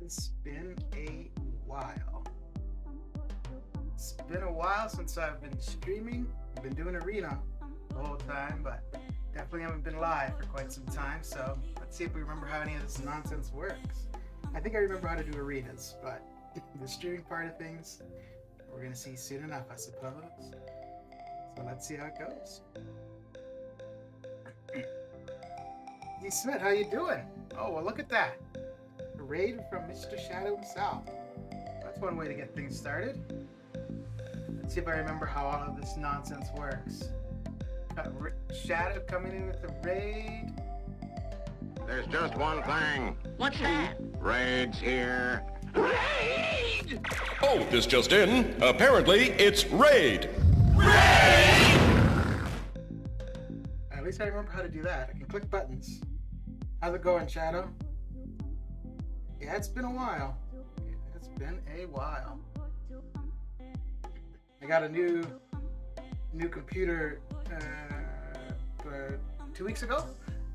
It's been a while. It's been a while since I've been streaming. I've been doing arena the whole time, but definitely haven't been live for quite some time. So let's see if we remember how any of this nonsense works. I think I remember how to do arenas, but the streaming part of things, we're gonna see soon enough, I suppose. So let's see how it goes. D. Smith, how you doing? Oh, well, look at that. A raid from Mr. Shadow himself. That's one way to get things started. Let's see if I remember how all of this nonsense works. Got Shadow coming in with the raid. There's just one thing. What's that? Raid's here. Raid! Oh, this just in. Apparently, it's Raid. At least I remember how to do that. I can click buttons. How's it going, Shadow? Yeah, it's been a while. It's been a while. I got a new computer 2 weeks ago,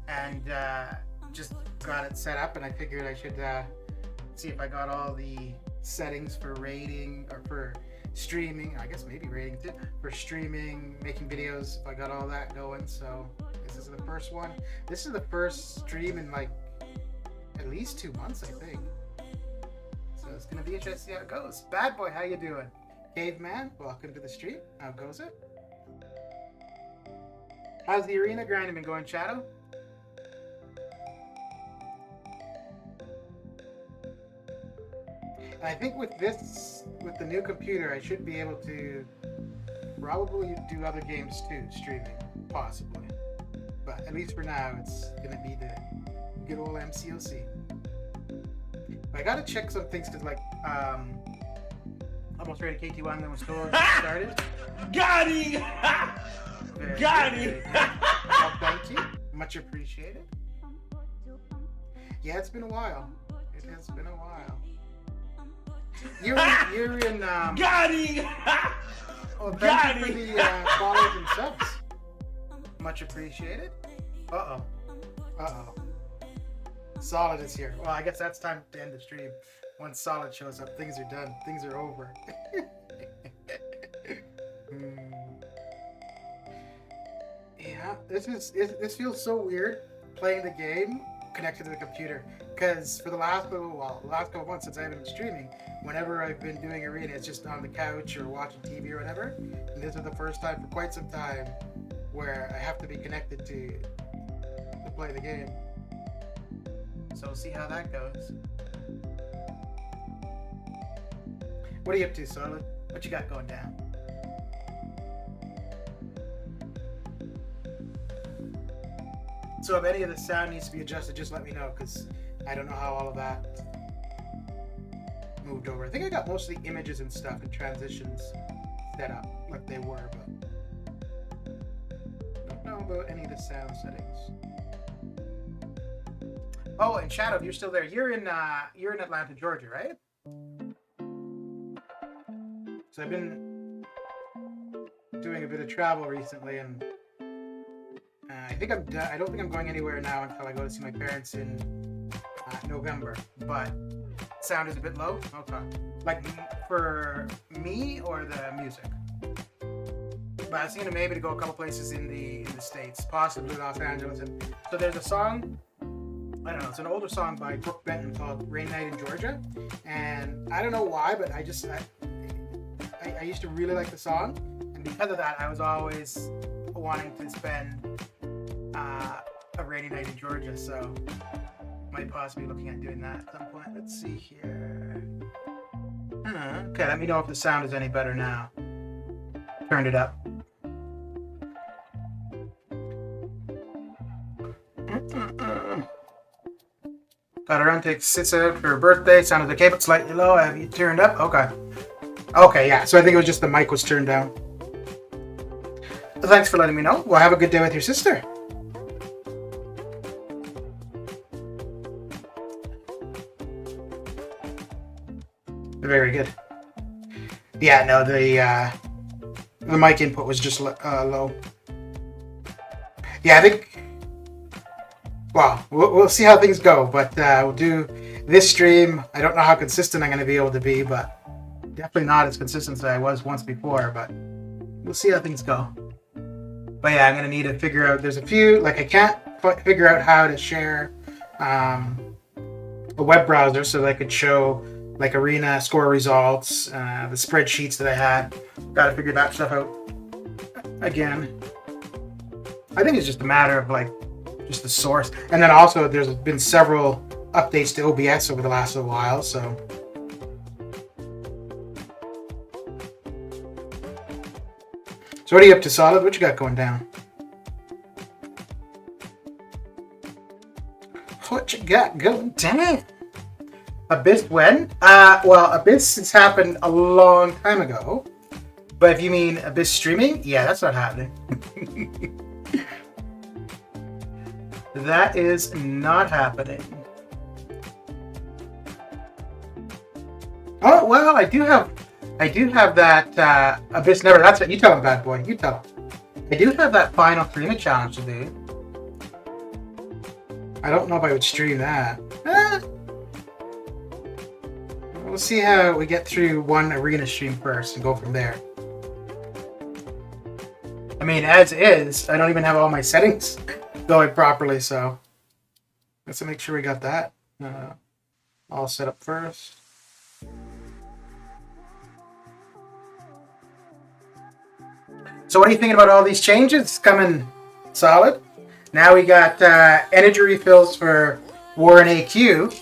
and just got it set up, and I figured I should see if I got all the settings for raiding or for streaming. I guess maybe raiding too, for streaming, making videos, if I got all that going. So this is the first one. This is the first stream in like at least 2 months, I think. So it's gonna be interesting to see how it goes. Bad boy, how you doing? Caveman, welcome to the stream. How goes it? How's the arena grinding been going, Shadow? And I think with the new computer, I should be able to probably do other games too, streaming, possibly. But at least for now, it's gonna be the good old MCOC. I gotta check some things because, like, almost ready to KT1 then was still started. Got him! Got him! Well, thank you, much appreciated. Yeah, it's been a while. It has been a while. You're in Got him! Oh, thank you for the follows and subs. Much appreciated. Uh-oh. Solid is here. Well, I guess that's time to end the stream. Once Solid shows up, things are done. Things are over. Yeah, this feels so weird playing the game connected to the computer, because for the last couple months since I haven't been streaming, whenever I've been doing arena, it's just on the couch or watching TV or whatever. And this is the first time for quite some time where I have to be connected to play the game. So we'll see how that goes. What are you up to, Solid? What you got going down? So if any of the sound needs to be adjusted, just let me know, because I don't know how all of that moved over. I think I got most of the images and stuff and transitions set up like they were, but don't know about any of the sound settings. Oh, and Shadow, if you're still there, you're in Atlanta, Georgia, right? So I've been doing a bit of travel recently, and I think I'm done. I don't think I'm going anywhere now until I go to see my parents in November. But sound is a bit low. Okay, like for me or the music. But I was thinking maybe to go a couple places in the States, possibly Los Angeles. And so there's a song. I don't know. It's an older song by Brooke Benton called "Rainy Night in Georgia," and I don't know why, but I used to really like the song, and because of that, I was always wanting to spend a rainy night in Georgia, so might possibly be looking at doing that at some point. Let's see here. Okay, let me know if the sound is any better now. Turned it up. Got her run to sits out for her birthday. Sounded okay, but slightly low. Have you turned up? Okay. Okay, yeah. So I think it was just the mic was turned down. Well, thanks for letting me know. Well, have a good day with your sister. Very good. Yeah, no, the mic input was just low. Yeah, I think. Well, we'll see how things go, but we'll do this stream, I don't know how consistent I'm going to be able to be, but definitely not as consistent as I was once before, but we'll see how things go. But yeah, I'm going to need to figure out, there's a few, like I can't figure out how to share a web browser so that I could show like arena score results, the spreadsheets that I had. Got to figure that stuff out again. I think it's just a matter of like just the source. And then also there's been several updates to OBS over the last little while, so. So what are you up to, Solid? What you got going down? What you got going down? Abyss when? Well, Abyss has happened a long time ago. But if you mean Abyss streaming, yeah, that's not happening. That is not happening. Oh well, I do have that Abyss Never. That's it. You tell him, bad boy. You tell him. I do have that final 3-minute challenge to do. I don't know if I would stream that. We'll see how we get through one arena stream first and go from there. I mean, as is, I don't even have all my settings going properly, so let's make sure we got that all set up first. So what are you thinking about all these changes coming, Solid? Now we got energy refills for War and AQ.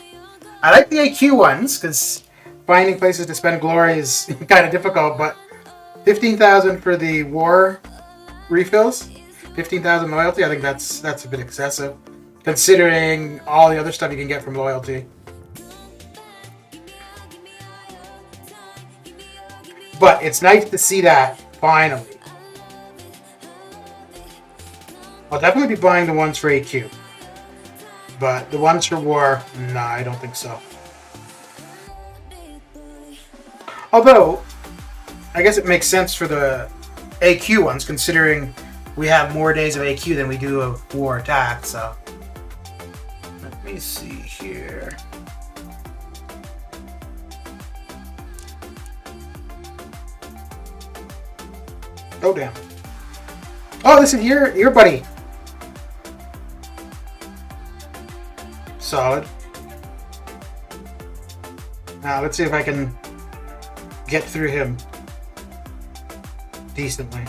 I like the AQ ones because finding places to spend glory is kind of difficult, but 15,000 for the War refills, 15,000 loyalty, I think that's a bit excessive considering all the other stuff you can get from loyalty. But it's nice to see that finally. I'll definitely be buying the ones for AQ. But the ones for War, nah, I don't think so. Although, I guess it makes sense for the AQ ones, considering we have more days of AQ than we do of War attack, so. Let me see here. Oh, damn. Oh, this is your buddy. Solid. Now, let's see if I can get through him decently.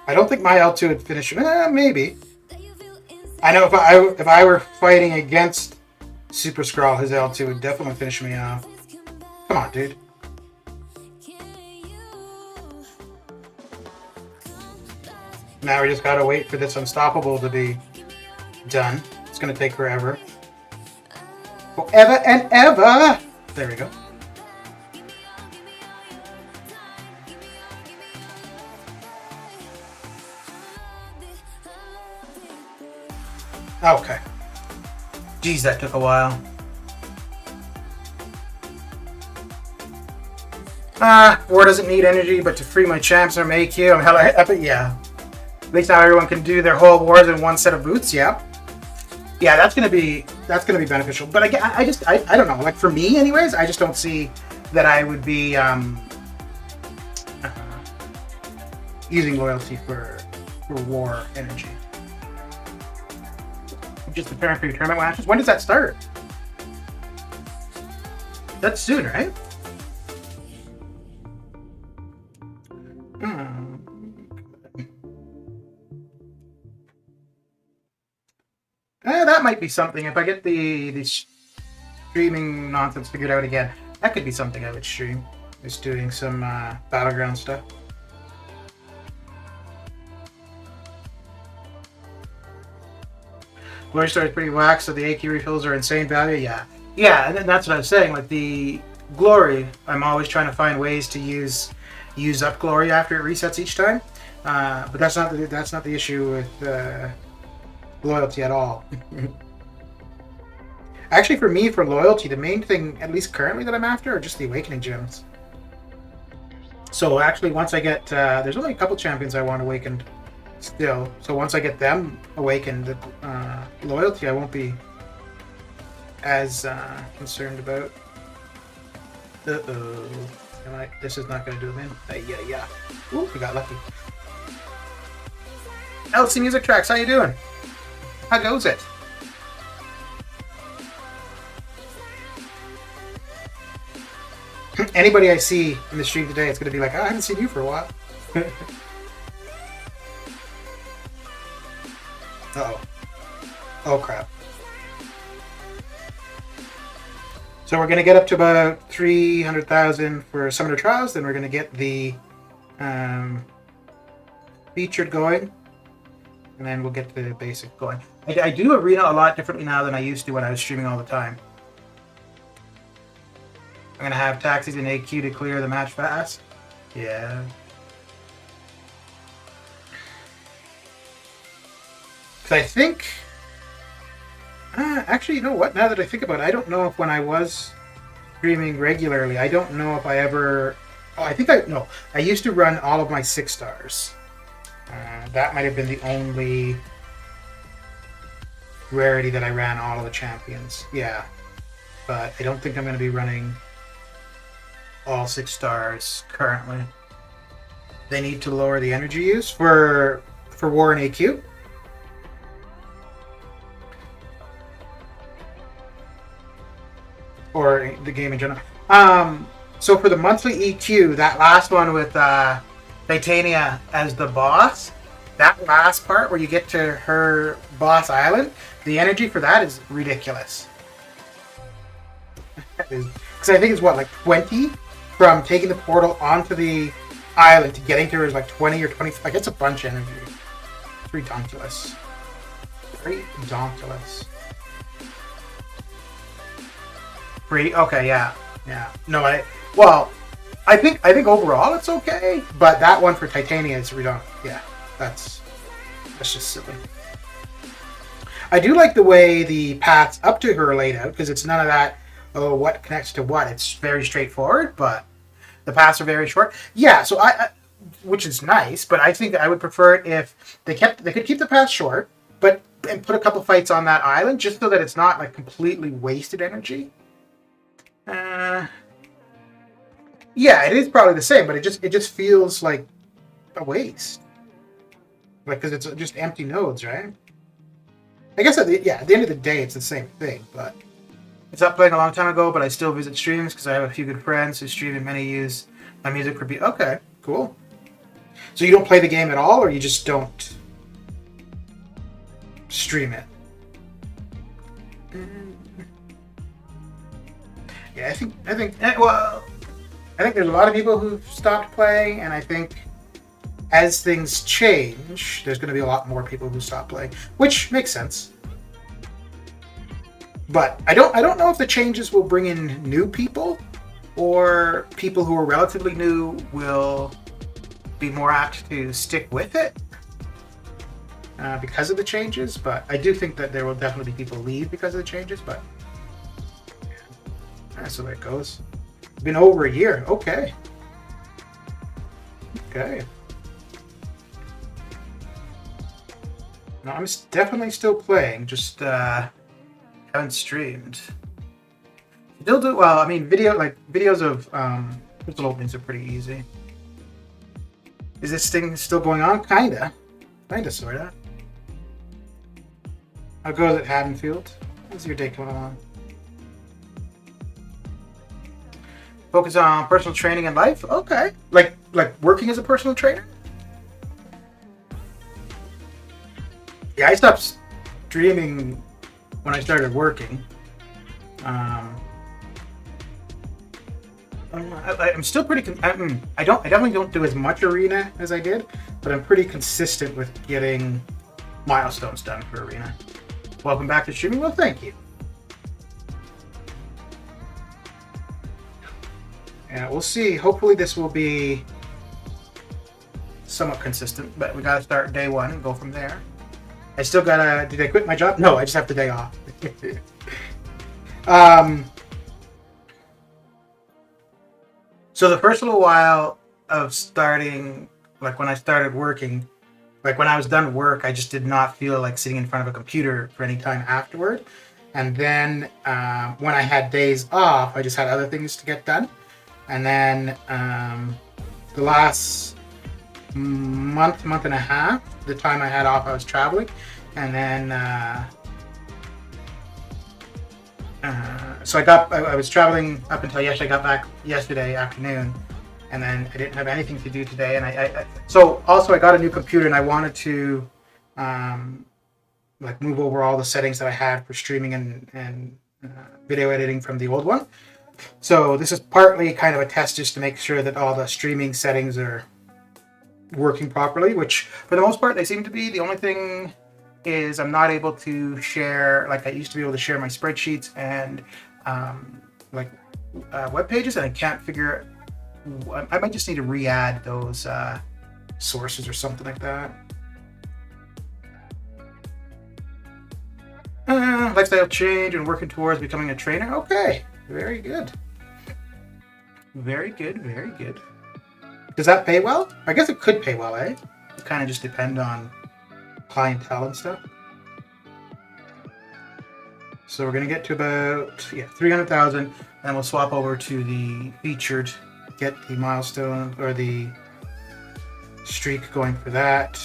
I don't think my L2 would finish him. Maybe. I know if I were fighting against Super Skrull, his L2 would definitely finish me off. Come on, dude. Now we just gotta wait for this Unstoppable to be done. It's gonna take forever. Forever and ever! There we go. Okay. Geez, that took a while. War doesn't need energy, but to free my champs from AQ, I'm hella happy. Yeah. At least now everyone can do their whole wars in one set of boots. Yeah. Yeah, that's gonna be beneficial. But I don't know. Like for me, anyways, I just don't see that I would be using loyalty for war energy. Just preparing for your tournament matches. When does that start? That's soon, right? That might be something. If I get the streaming nonsense figured out again, that could be something I would stream. Just doing some battleground stuff. Glory Star is pretty whack, so the AQ refills are insane value. Yeah, and that's what I was saying. Like the Glory, I'm always trying to find ways to use up Glory after it resets each time. But that's not the issue with loyalty at all. Actually, for me, for loyalty, the main thing, at least currently, that I'm after are just the Awakening Gems. So actually, once I get, there's only a couple champions I want awakened still. So once I get them awakened, the loyalty I won't be as concerned about. Uh-oh. This is not going to do them in. Yeah. Ooh, we got lucky. LC Music Tracks, how you doing? How goes it? Anybody I see in the stream today, it's going to be like, oh, I haven't seen you for a while. Uh-oh. Oh, crap. So we're going to get up to about 300,000 for Summoner Trials. Then we're going to get the featured going. And then we'll get the basic going. I do Arena a lot differently now than I used to when I was streaming all the time. I'm going to have taxis and AQ to clear the match fast. Yeah. Because I think... actually, you know what? Now that I think about it, I don't know if when I was streaming regularly, I don't know if I ever... Oh, I used to run all of my 6 stars. That might have been the only rarity that I ran all of the champions. Yeah. But I don't think I'm going to be running all 6 stars currently. They need to lower the energy use for War and AQ. Or the game in general. So for the monthly EQ, that last one with Titania as the boss, that last part where you get to her boss island, the energy for that is ridiculous. Because I think it's what, like 20 from taking the portal onto the island to getting to her is like 20 or 20. Like, it's a bunch of energy. It's ridiculous. Ridiculous. Okay, yeah. No, I think overall it's okay, but that one for Titania is yeah, that's just silly. I do like the way the paths up to her are laid out, because it's none of that, oh, what connects to what. It's very straightforward, but the paths are very short. Yeah, so I which is nice, but I think I would prefer it if they could keep the path short, and put a couple fights on that island, just so that it's not like completely wasted energy. Yeah, it is probably the same, but it just feels like a waste. Like, because it's just empty nodes, right? I guess at the end of the day, it's the same thing, but... I stopped playing a long time ago, but I still visit streams because I have a few good friends who stream and many use my music for... Okay, cool. So you don't play the game at all, or you just don't stream it? Yeah, I think there's a lot of people who've stopped playing, and I think as things change, there's going to be a lot more people who stop playing, which makes sense. But I don't know if the changes will bring in new people, or people who are relatively new will be more apt to stick with it because of the changes. But I do think that there will definitely be people leave because of the changes. But that's the way it goes. It's been over a year. Okay. No, I'm definitely still playing. Just haven't streamed. Still do well. I mean, videos of crystal openings are pretty easy. Is this thing still going on? Kinda, sorta. How goes it, Haddonfield? How's your day coming along? Focus on personal training and life? Okay. Like working as a personal trainer? Yeah, I stopped streaming when I started working. I'm still pretty... I definitely don't do as much Arena as I did, but I'm pretty consistent with getting milestones done for Arena. Welcome back to streaming. Well, thank you. Yeah, we'll see. Hopefully this will be somewhat consistent, but we gotta start day one and go from there. I still gotta... Did I quit my job? No, I just have the day off. So the first little while, of starting, like when I started working, like when I was done work, I just did not feel like sitting in front of a computer for any time afterward. And then when I had days off, I just had other things to get done. And then the last month and a half, the time I had off, I was traveling. And then so I was traveling up until yesterday. I got back yesterday afternoon, and then I didn't have anything to do today. And so also I got a new computer, and I wanted to like move over all the settings that I had for streaming and video editing from the old one. So this is partly kind of a test just to make sure that all the streaming settings are working properly, which for the most part they seem to be. The only thing is I'm not able to share, like I used to be able to share my spreadsheets and web pages, and I can't figure. I might just need to re-add those sources or something like that. Lifestyle change and working towards becoming a trainer. Okay, very good. Very good, very good. Does that pay well? I guess it could pay well, eh? It kind of just depend on clientele and stuff. So we're gonna get to about 300,000, and then we'll swap over to the featured, get the milestone or the streak going for that,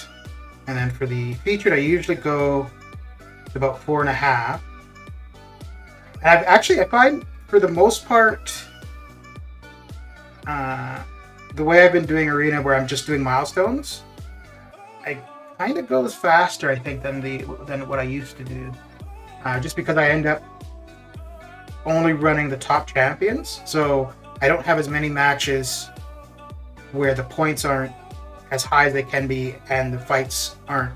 and then for the featured, I usually go to about 4.5. And I find for the most part, the way I've been doing Arena, where I'm just doing milestones, I kind of goes faster, I think, than what I used to do. Just because I end up only running the top champions, so I don't have as many matches where the points aren't as high as they can be, and the fights aren't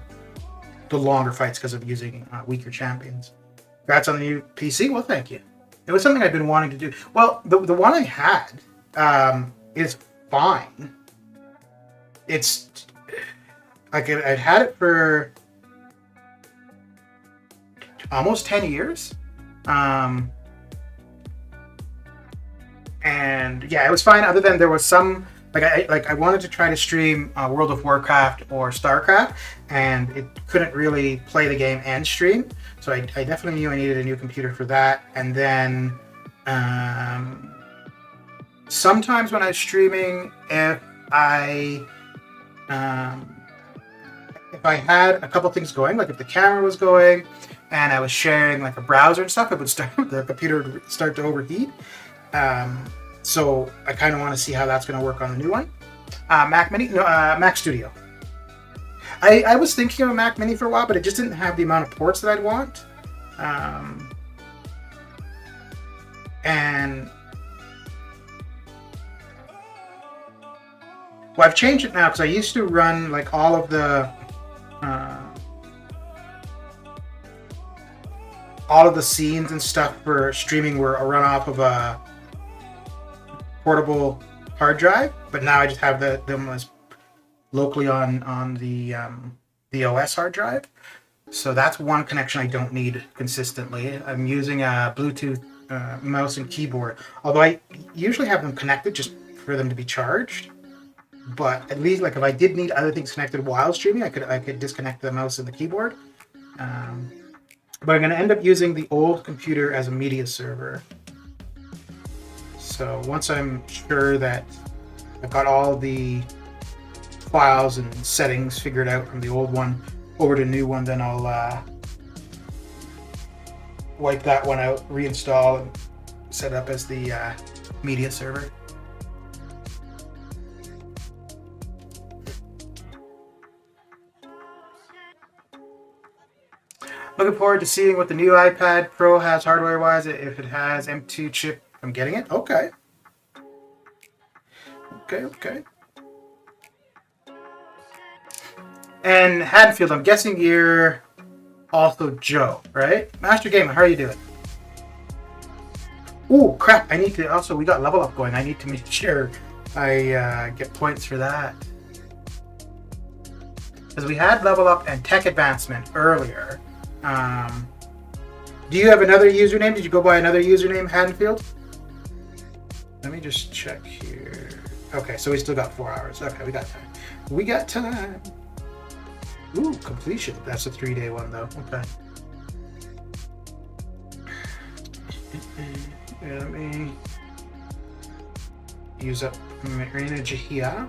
the longer fights because of using weaker champions. Congrats on the new PC. Well, thank you. It was something I've been wanting to do. Well, the one I had is fine. It's like I'd had it for almost 10 years. And yeah, it was fine, other than there was some I wanted to try to stream World of Warcraft or StarCraft, and it couldn't really play the game and stream. So I definitely knew I needed a new computer for that. And then sometimes when I was streaming, if I had a couple things going, like if the camera was going and I was sharing like a browser and stuff, the computer would start to overheat. So I kind of want to see how that's going to work on the new one. Mac Studio. I was thinking of a Mac Mini for a while, but it just didn't have the amount of ports that I'd want. And well, I've changed it now because I used to run like all of the scenes and stuff for streaming were run off of a portable hard drive, but now I just have them as locally on the OS hard drive. So that's one connection I don't need consistently. I'm using a Bluetooth mouse and keyboard, although I usually have them connected just for them to be charged. But at least, like, if I did need other things connected while streaming, I could disconnect the mouse and the keyboard. But I'm going to end up using the old computer as a media server. So once I'm sure that I've got all the files and settings figured out from the old one over to the new one, then I'll wipe that one out, reinstall, and set it up as the media server. Looking forward to seeing what the new iPad Pro has hardware-wise. If it has M2 chip, I'm getting it. Okay. And Haddonfield, I'm guessing you're also Joe, right? Master Gamer, how are you doing? Ooh, crap. I need to also, we got level up going. I need to make sure I get points for that. Because we had level up and tech advancement earlier. Do you have another username? Did you go by another username, Haddonfield? Let me just check here. Okay, so we still got 4 hours. Okay, we got time. We got time. Ooh, completion. That's a 3-day one, though. Okay. Let me use up my energy here.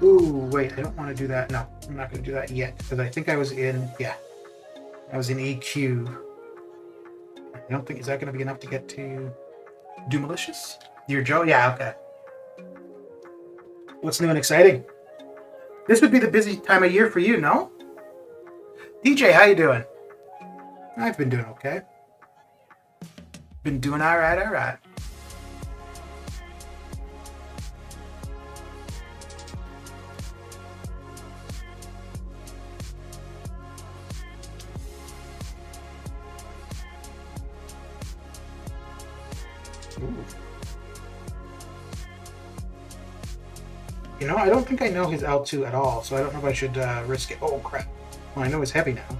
Ooh, wait, I don't want to do that. No, I'm not going to do that yet, because I think I was in, I was in EQ. I don't think, is that going to be enough to get to do malicious? Your Joe? Yeah, okay. What's new and exciting? This would be the busy time of year for you, no? DJ, how you doing? I've been doing okay. Been doing all right. Ooh. You know, I don't think I know his L2 at all, so I don't know if I should risk it. Oh, crap. Well, I know it's heavy now.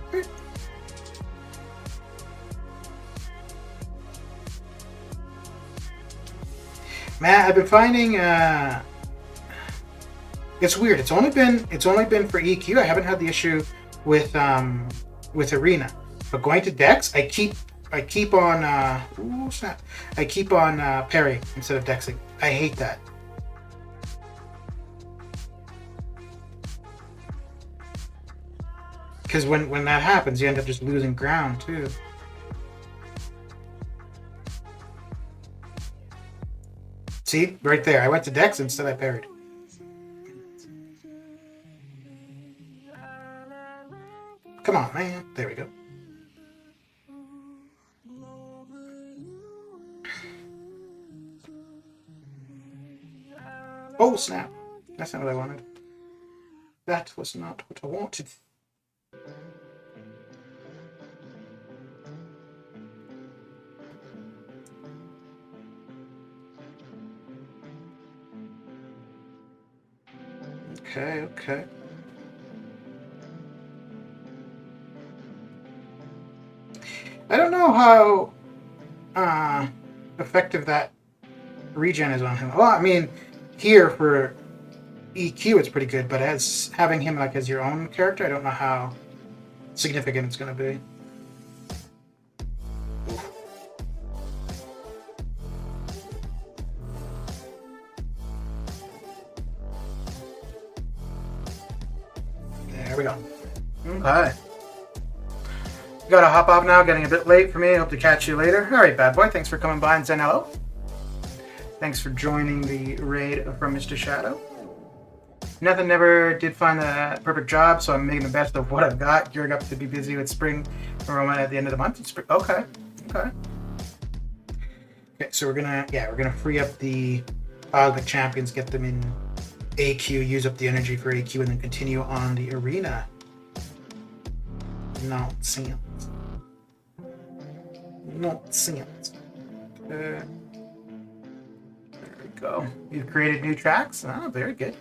Matt, I've been finding it's weird. It's only been for EQ. I haven't had the issue with Arena, but going to Dex, I keep on ooh, snap. I keep on parrying instead of dexing. I hate that. Because when that happens, you end up just losing ground too. See, right there. I went to Dex instead I parried. Come on, man. There we go. Oh, snap. That's not what I wanted. That was not what I wanted. Okay. I don't know how effective that regen is on him. Well, I mean, here for EQ it's pretty good, but as having him like as your own character, I don't know how significant it's going to be. There we go. Okay. Gotta hop off now, getting a bit late for me. Hope to catch you later. Alright, bad boy, thanks for coming by and saying hello. Thanks for joining the raid from Mr. Shadow. Nothing, never did find the perfect job, so I'm making the best of what I've got. Gearing up to be busy with spring enrollment at the end of the month. Okay. Okay, so we're gonna free up the champions, get them in AQ, use up the energy for AQ, and then continue on the arena. Nonsense. There we go. You've created new tracks? Oh, very good.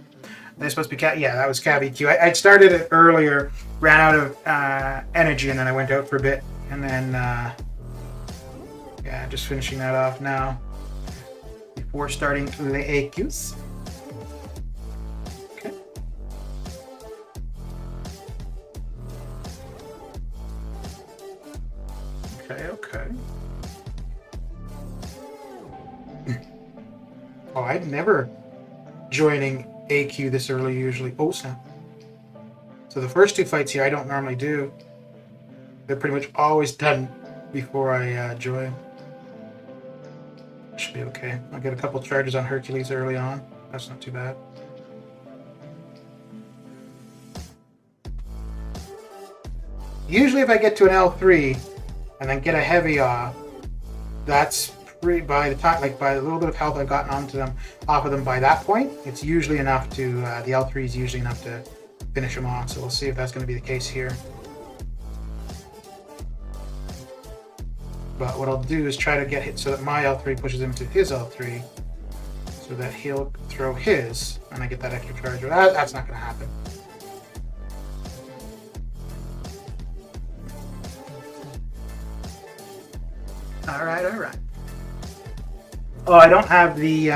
They're supposed to be that was Cav EQ. I started it earlier, ran out of energy, and then I went out for a bit, and then just finishing that off now before starting the AQs. Okay. Oh, I'd never joining AQ this early usually. Oh, snap. So the first two fights here I don't normally do. They're pretty much always done before I join. Should be okay. I'll get a couple charges on Hercules early on. That's not too bad. Usually if I get to an L3 and then get a heavy off, that's by the little bit of health I've gotten off of them by that point, it's usually enough to, the L3 is usually enough to finish them off. So we'll see if that's going to be the case here. But what I'll do is try to get hit so that my L3 pushes him to his L3 so that he'll throw his and I get that extra charge. That's not going to happen. All right. Oh, I don't have the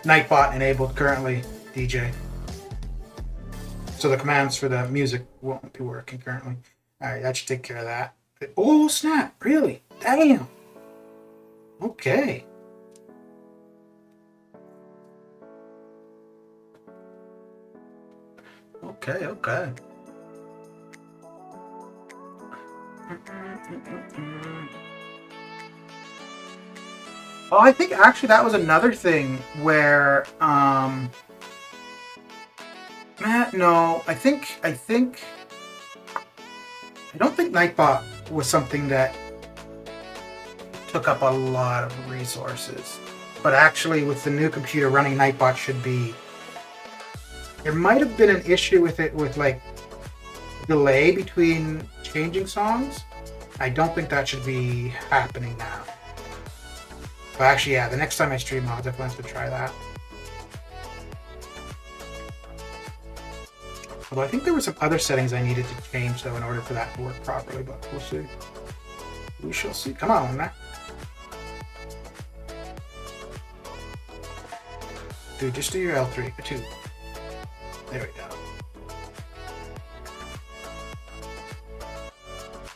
Nightbot enabled currently, DJ. So the commands for the music won't be working currently. Alright, that should take care of that. Oh, snap! Really? Damn! Okay. Okay. Oh, I think actually that was another thing where Matt, no, I don't think Nightbot was something that took up a lot of resources. But actually with the new computer running Nightbot should be, there might have been an issue with it with like delay between changing songs. I don't think that should be happening now. But actually, yeah, the next time I stream, I'll definitely have to try that. Although I think there were some other settings I needed to change though in order for that to work properly, but we'll see. We shall see. Come on, man. Dude, just do your L3, 2. There we go.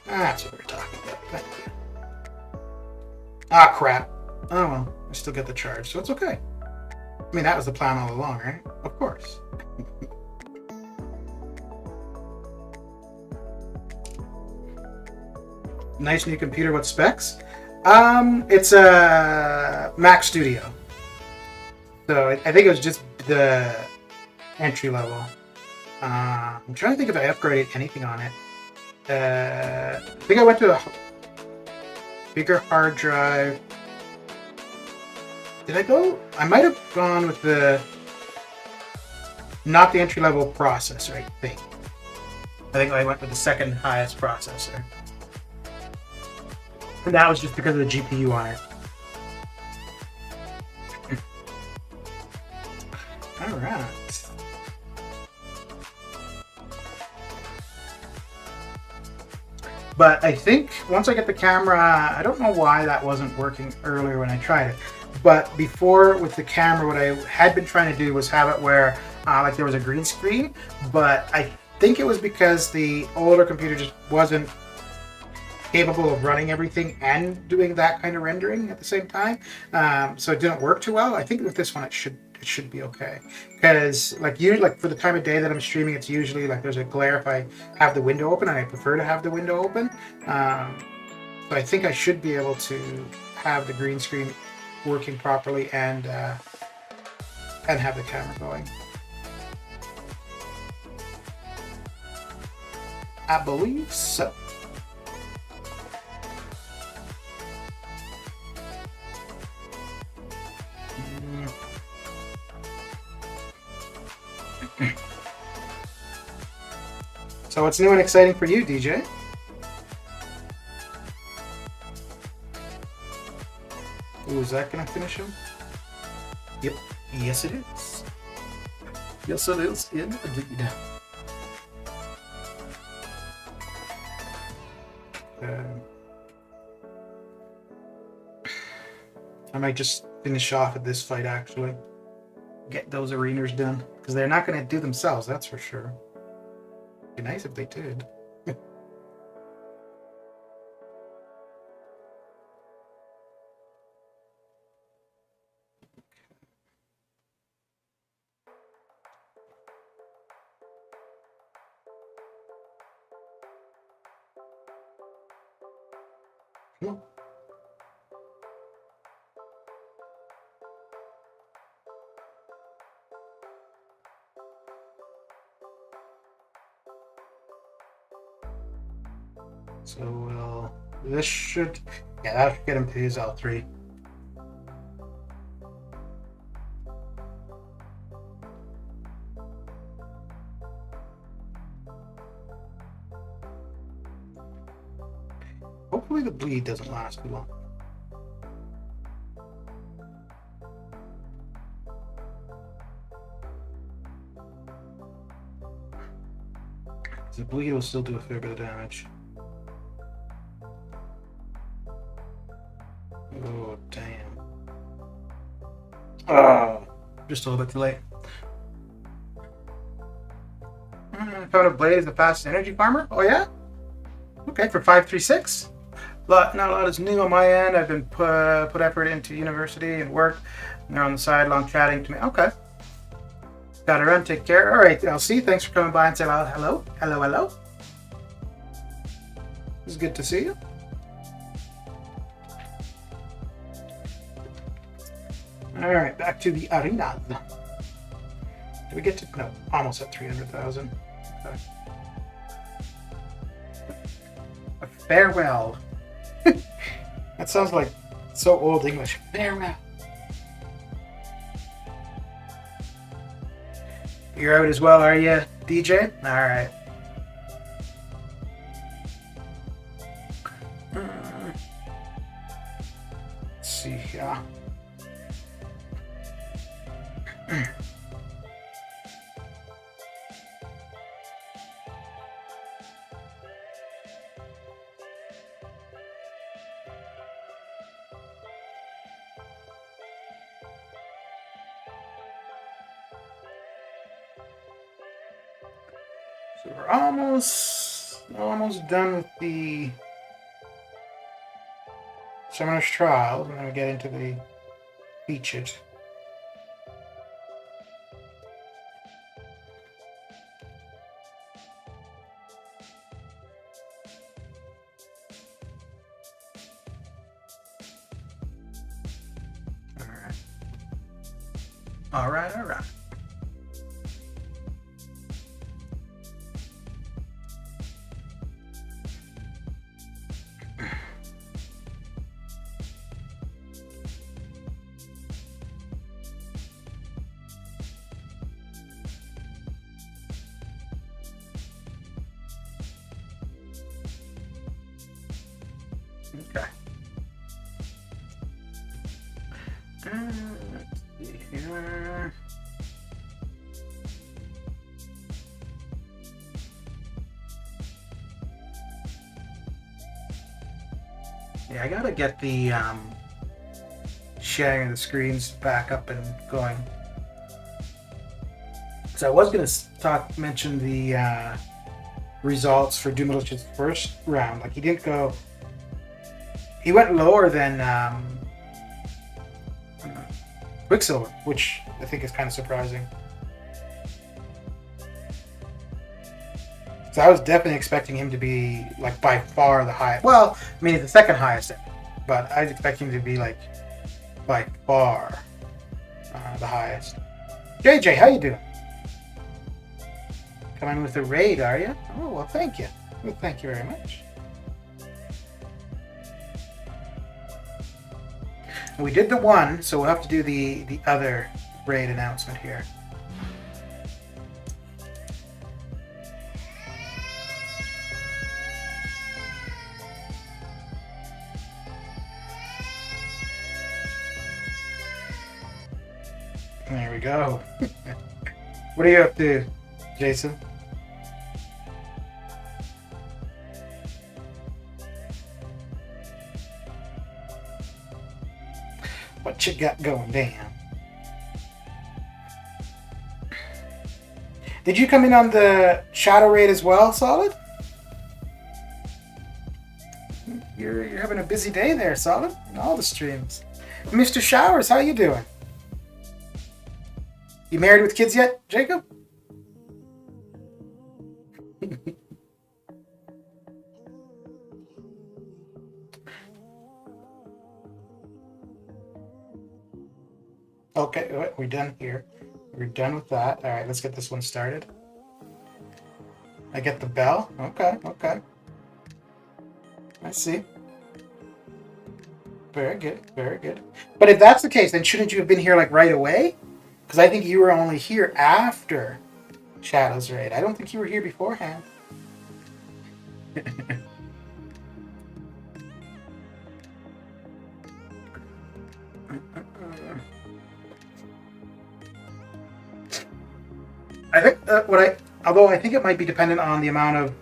That's what we're talking about. Thank you. Ah, crap. Oh well, I still get the charge, so it's okay. I mean, that was the plan all along, right? Of course. Nice new computer. What specs? It's a Mac Studio. So I think it was just the entry level. I'm trying to think if I upgraded anything on it. I think I went to a bigger hard drive. Did I go? I might have gone with not the entry level processor, I think. I think I went with the second highest processor. And that was just because of the GPU on it. Alright. But I think once I get the camera, I don't know why that wasn't working earlier when I tried it. But before with the camera, what I had been trying to do was have it where like there was a green screen. But I think it was because the older computer just wasn't capable of running everything and doing that kind of rendering at the same time. So it didn't work too well. I think with this one it should be okay. Because like for the time of day that I'm streaming, it's usually like there's a glare if I have the window open, and I prefer to have the window open. So I think I should be able to have the green screen working properly and have the camera going. I believe so. So what's new and exciting for you, DJ? Ooh, is that gonna finish him? Yep. Yes, it is. Yes, it is indeed. I might just finish off at this fight, actually. Get those arenas done. Because they're not going to do themselves, that's for sure. It'd be nice if they did. Come on. So this should, yeah, that should get him to his L3. Hopefully the bleed doesn't last too long. The bleed will still do a fair bit of damage. Oh, damn. Oh. Just a little bit too late. Found a blade is the fastest energy farmer. Oh yeah. Okay, for 536. Not a lot is new on my end. I've been put effort into university and work. And they're on the side, long chatting to me. Okay. Gotta run. Take care. All right, LC. Thanks for coming by and saying hello. Hello. It's good to see you. All right, back to the arena. Did we get to? No, almost at 300,000. Okay. A farewell. That sounds like so old English. Farewell. You're out as well, are you, DJ? All right. Let's see here. So we're almost done with the Summoner's Trials, and then we get into the features. All right. Okay. Let's see here. Yeah, I gotta get the sharing of the screens back up and going. So I was gonna mention the results for Dumilich's first round. Like he went lower than Quicksilver, which I think is kind of surprising. So I was definitely expecting him to be like by far the highest. Well, I mean, he's the second highest, but I was expecting him to be like by far the highest. JJ, how you doing? Coming with the raid, are you? Oh, well, thank you. Well, thank you very much. We did the one, so we'll have to do the other raid announcement here. There we go. What are you up to, Jason? What you got going down? Did you come in on the Shadow Raid as well, Solid? You're having a busy day there, Solid, in all the streams. Mr. Showers, how you doing? You married with kids yet, Jacob? Okay, we're done here. We're done with that. All right, let's get this one started. I get the bell. Okay. I see. Very good. But if that's the case, then shouldn't you have been here like right away? Because I think you were only here after Shadow's Raid. I don't think you were here beforehand. I think although I think it might be dependent on the amount of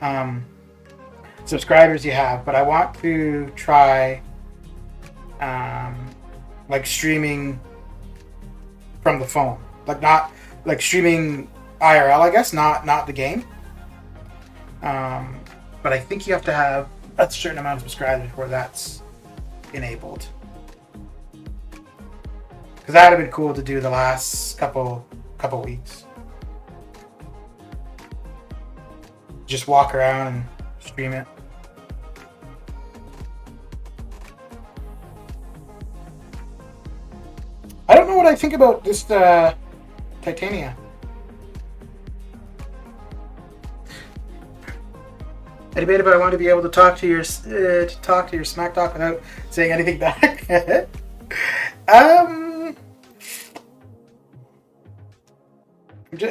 subscribers you have, but I want to try like streaming from the phone. like not like streaming IRL, I guess, not the game. But I think you have to have a certain amount of subscribers before that's enabled. Because that would have been cool to do the last couple weeks. Just walk around and stream it. I don't know what I think about this Titania. I debated if I want to be able to talk to your smack talk without saying anything back.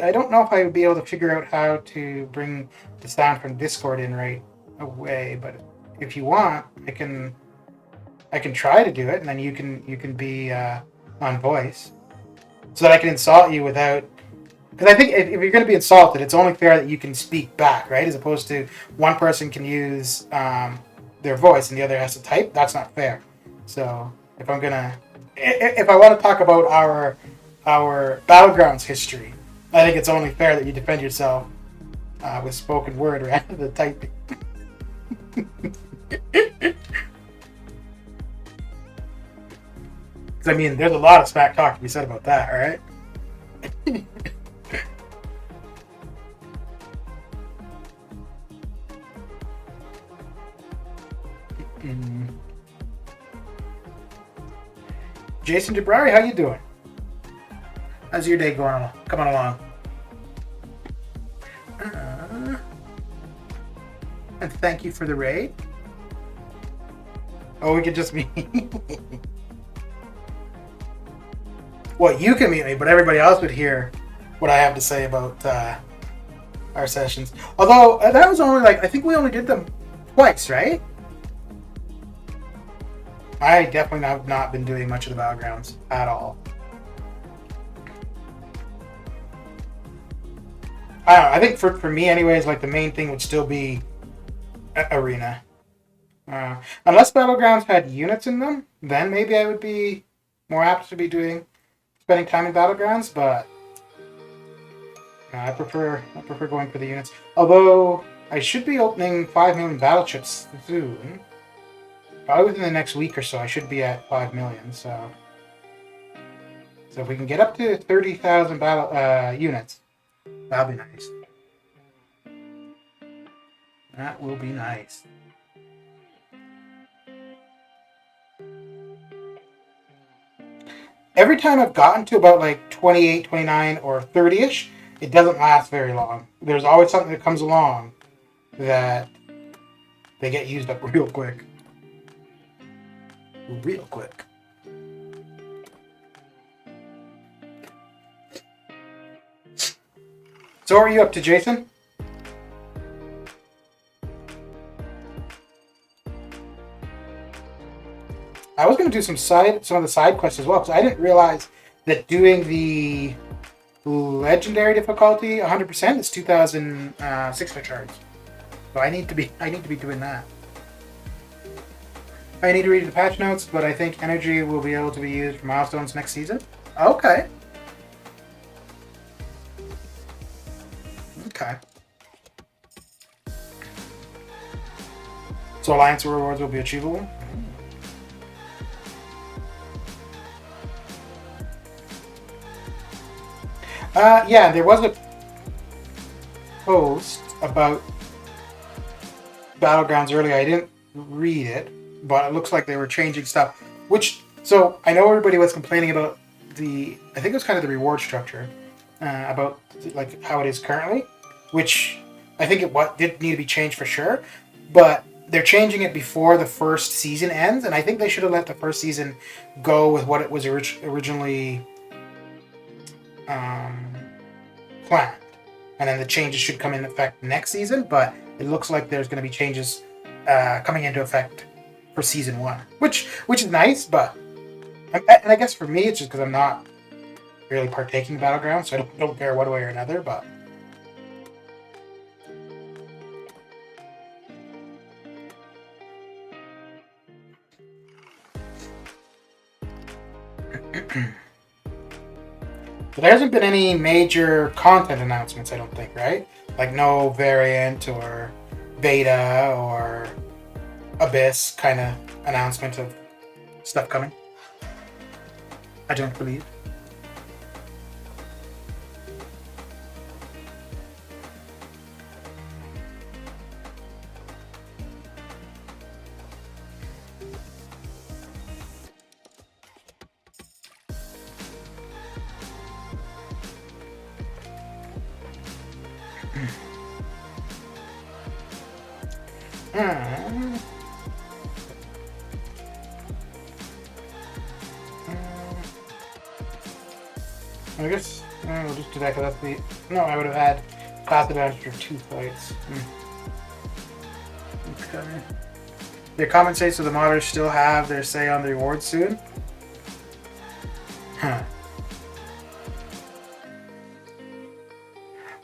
I don't know if I would be able to figure out how to bring the sound from Discord in right away, but if you want, I can try to do it, and then you can be on voice, so that I can insult you without. Because I think if you're going to be insulted, it's only fair that you can speak back, right? As opposed to one person can use their voice and the other has to type. That's not fair. So if I want to talk about our Battlegrounds history, I think it's only fair that you defend yourself with spoken word rather than typing. Because I mean, there's a lot of smack talk to be said about that, all right? Jason DeBrari, how you doing? How's your day coming along? And thank you for the raid. Oh, we could just meet. Well, you can meet me, but everybody else would hear what I have to say about our sessions. Although that was only I think we only did them twice, right? I definitely have not been doing much of the Battlegrounds at all. I don't know, I think for me anyways, the main thing would still be Arena. Unless Battlegrounds had units in them, then maybe I would be more apt to be spending time in Battlegrounds, but I prefer going for the units. Although I should be opening 5 million battle chips soon. Probably within the next week or so, I should be at 5 million. So if we can get up to 30,000 battle units, that'll be nice. That will be nice. Every time I've gotten to about 28, 29, or 30-ish, it doesn't last very long. There's always something that comes along that they get used up real quick. Real quick. So what are you up to, Jason? I was going to do some of the side quests as well, because I didn't realize that doing the legendary difficulty 100% is 2,006 charge. So I need to be doing that. I need to read the patch notes, but I think energy will be able to be used for milestones next season. Okay. Okay. So Alliance rewards will be achievable? Yeah, there was a post about Battlegrounds earlier. I didn't read it, but it looks like they were changing stuff. So I know everybody was complaining about I think it was kind of the reward structure, about how it is currently, which I think it did need to be changed for sure, but they're changing it before the first season ends, and I think they should have let the first season go with what it was originally planned, and then the changes should come in effect next season. But it looks like there's going to be changes coming into effect for season 1, which is nice. But I guess for me, it's just because I'm not really partaking in Battlegrounds, so I don't care one way or another. But But there hasn't been any major content announcements, I don't think, right? Like no variant or beta or abyss kind of announcement of stuff coming. I don't believe. I guess we'll just do that because that's the. No, I would have had class advantage for 2 fights. Okay. The comment says so the modders still have their say on the rewards soon. Huh.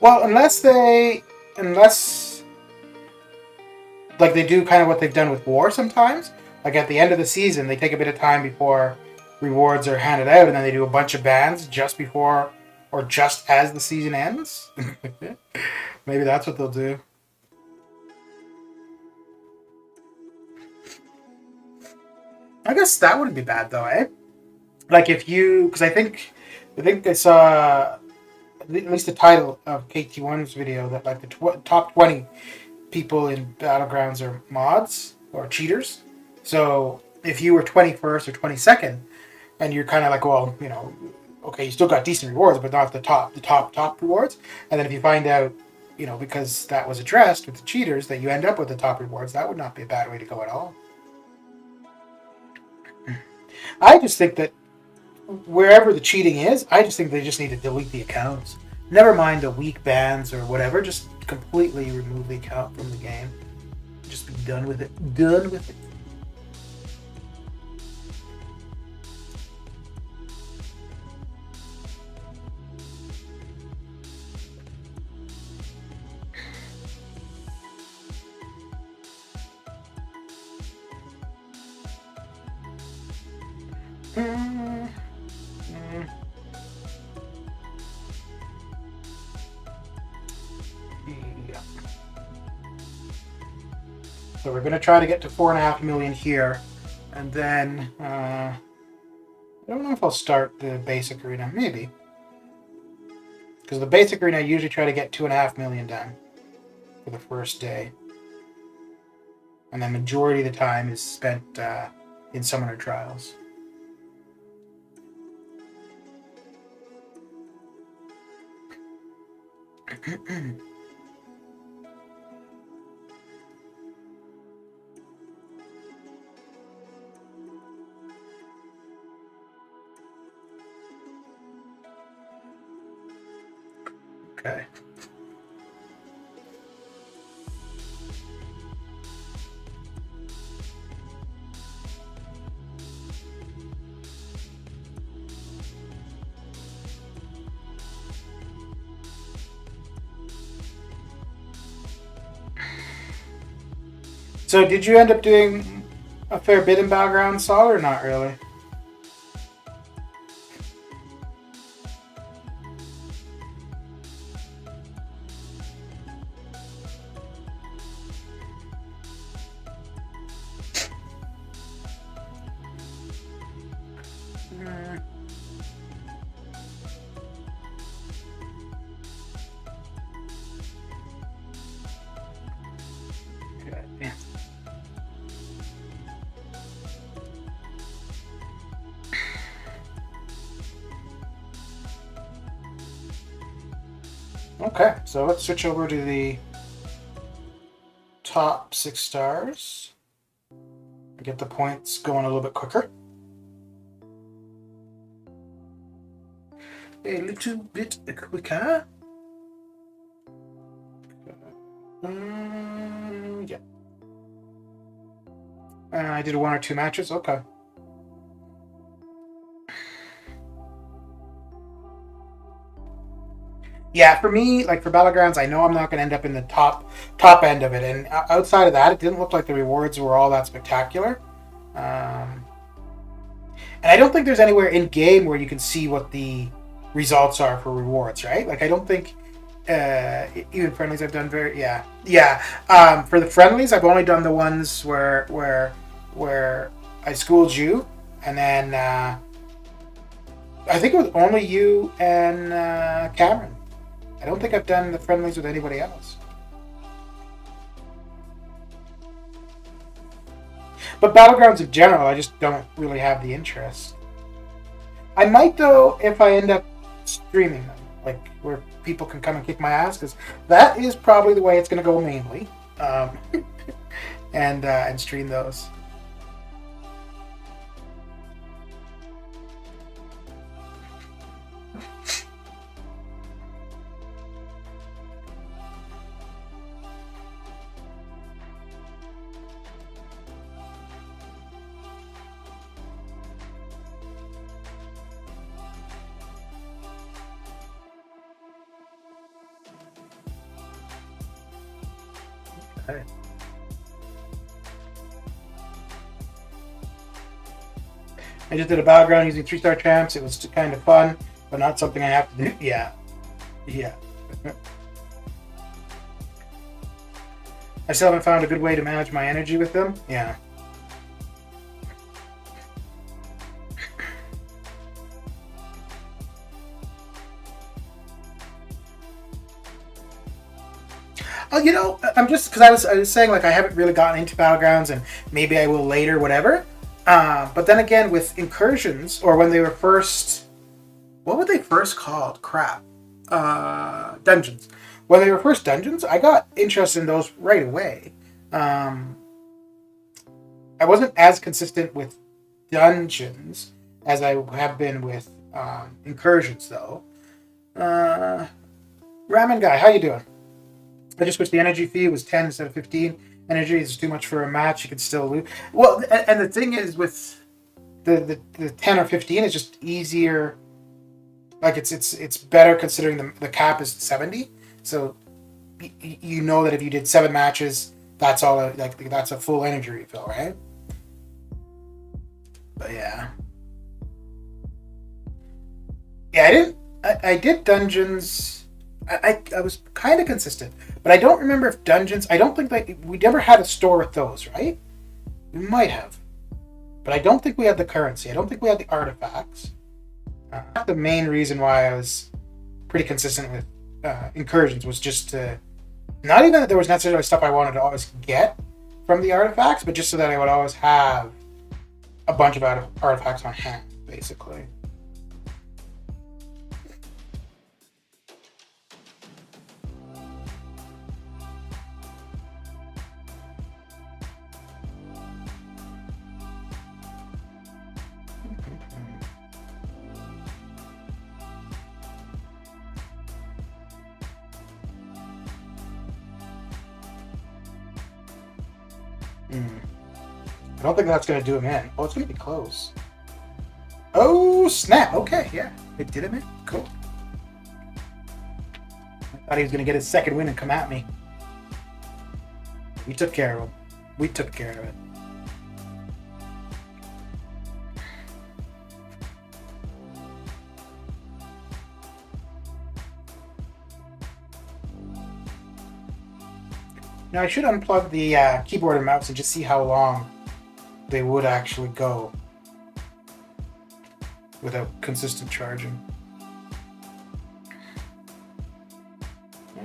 Well, unless like they do kind of what they've done with War sometimes. Like at the end of the season, they take a bit of time before rewards are handed out, and then they do a bunch of bans just before or just as the season ends. Maybe that's what they'll do. I guess that wouldn't be bad though, eh? Like if you, because I think I saw at least the title of KT1's video that like the top 20 people in Battlegrounds are mods or cheaters. So if you were 21st or 22nd, and you're kind of like, well, you know, okay, you still got decent rewards, but not the top rewards. And then if you find out, you know, because that was addressed with the cheaters, that you end up with the top rewards, that would not be a bad way to go at all. I just think that wherever the cheating is, I just think they just need to delete the accounts. Never mind the weak bans or whatever, just completely remove the account from the game. Just be done with it. Done with it. Yeah. So we're going to try to get to 4.5 million here, and then I don't know if I'll start the basic arena. Maybe, because the basic arena I usually try to get 2.5 million done for the first day, and then majority of the time is spent in summoner trials. Okay. So did you end up doing a fair bit in Battlegrounds, Saul, or not really? Okay. Okay, so let's switch over to the top 6 stars. Get the points going a little bit quicker. A little bit quicker. Yeah. I did 1 or 2 matches. Okay. Yeah, for me, like for Battlegrounds, I know I'm not going to end up in the top end of it, and outside of that, it didn't look like the rewards were all that spectacular. And I don't think there's anywhere in game where you can see what the results are for rewards, right? Like I don't think even friendlies I've done very for the friendlies I've only done the ones where I schooled you, and then I think it was only you and Cameron. I don't think I've done the friendlies with anybody else. But Battlegrounds in general, I just don't really have the interest. I might, though, if I end up streaming them, like where people can come and kick my ass, because that is probably the way it's going to go mainly, and stream those. Okay. I just did a battleground using 3-star champs. It was kind of fun, but not something I have to do. Yeah. I still haven't found a good way to manage my energy with them. Yeah. Oh, I'm just because I was saying like I haven't really gotten into Battlegrounds, and maybe I will later, whatever. But then again, with incursions, or when they were first, what were they first called? Crap, dungeons. When they were first dungeons, I got interested in those right away. I wasn't as consistent with dungeons as I have been with incursions, though. Ramen guy, how you doing? I just wish the energy fee was 10 instead of 15. Energy is too much for a match. You can still lose. Well, and the thing is with the 10 or 15, it's just easier. Like it's better considering the cap is 70. So you know that if you did 7 matches, that's all. That's a full energy refill, right? But yeah. I did dungeons. I was kind of consistent, but I don't remember if dungeons. I don't think we never had a store with those, right? We might have, but I don't think we had the currency. I don't think we had the artifacts. The main reason why I was pretty consistent with incursions was just to, not even that there was necessarily stuff I wanted to always get from the artifacts, but just so that I would always have a bunch of artifacts on hand, basically. I don't think that's going to do him in. Oh, it's going to be close. Oh, snap. Okay, yeah. It did him in. Cool. I thought he was going to get his second win and come at me. We took care of him. We took care of it. Now, I should unplug the keyboard and mouse and just see how long they would actually go without consistent charging.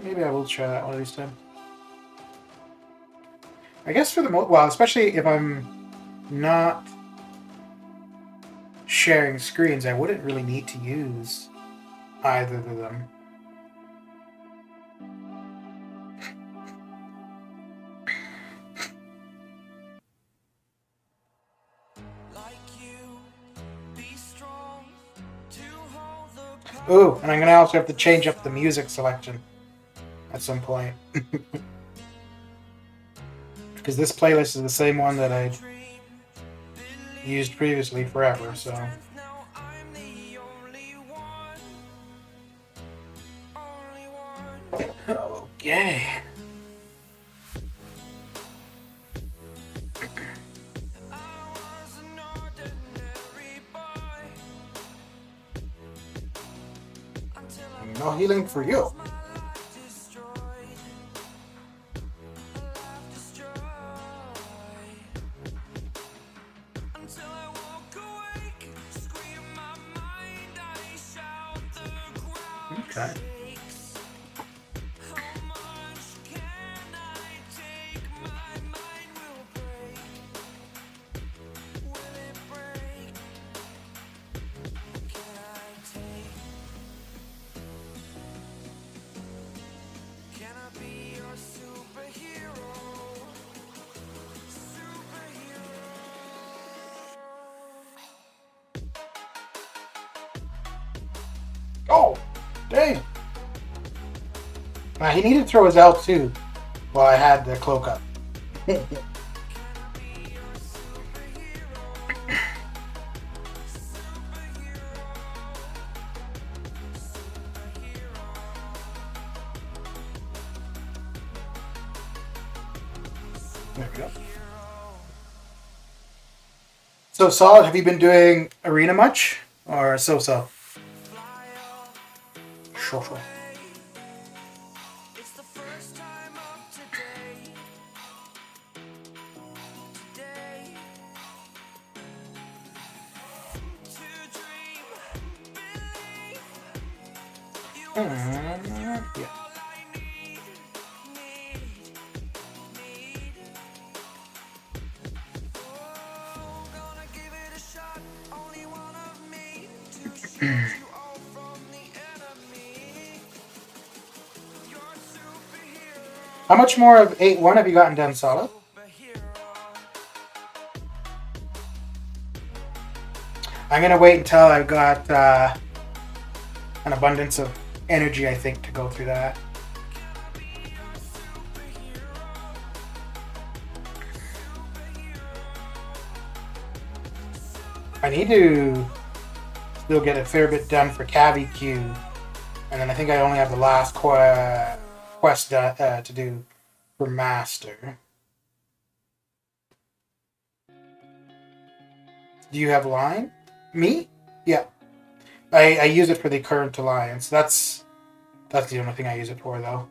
Maybe I will try that one of these times. I guess for the well, especially if I'm not sharing screens, I wouldn't really need to use either of them. Ooh, and I'm gonna also have to change up the music selection at some point. Because this playlist is the same one that I used previously forever, so. Okay. No healing for you. Okay. Oh, dang. He needed to throw his L2 while I had the cloak up. There we go. So, Solid, have you been doing arena much? Or so-so? Sure. Yeah. How much more of 8-1 have you gotten done, Solid? I'm gonna wait until I've got an abundance of energy, I think, to go through that. I need to still get a fair bit done for CaviQ, and then I think I only have the last quest to do for Master. Do you have line? Me? Yeah. I use it for the current alliance. That's the only thing I use it for, though.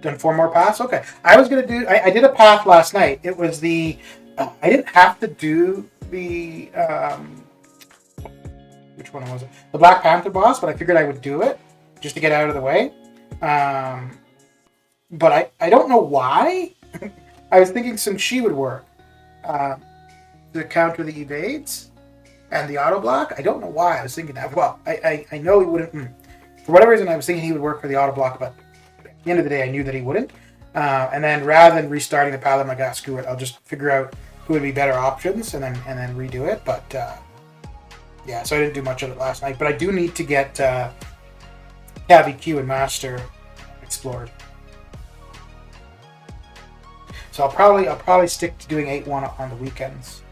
Done 4 more paths? Okay. I was going to do... I did a path last night. It was the... I didn't have to do the... which one was it? The Black Panther boss, but I figured I would do it just to get out of the way. But I don't know why. I was thinking Sun Shi would work to counter the evades and the auto block. I don't know why I was thinking that. Well, I know he wouldn't. For whatever reason, I was thinking he would work for the auto block, but at the end of the day, I knew that he wouldn't. And then rather than restarting the path, I'm like, ah, screw it. I'll just figure out who would be better options and then redo it. But yeah, so I didn't do much of it last night. But I do need to get CaviQ and Master explored. So I'll probably stick to doing 8-1 on the weekends.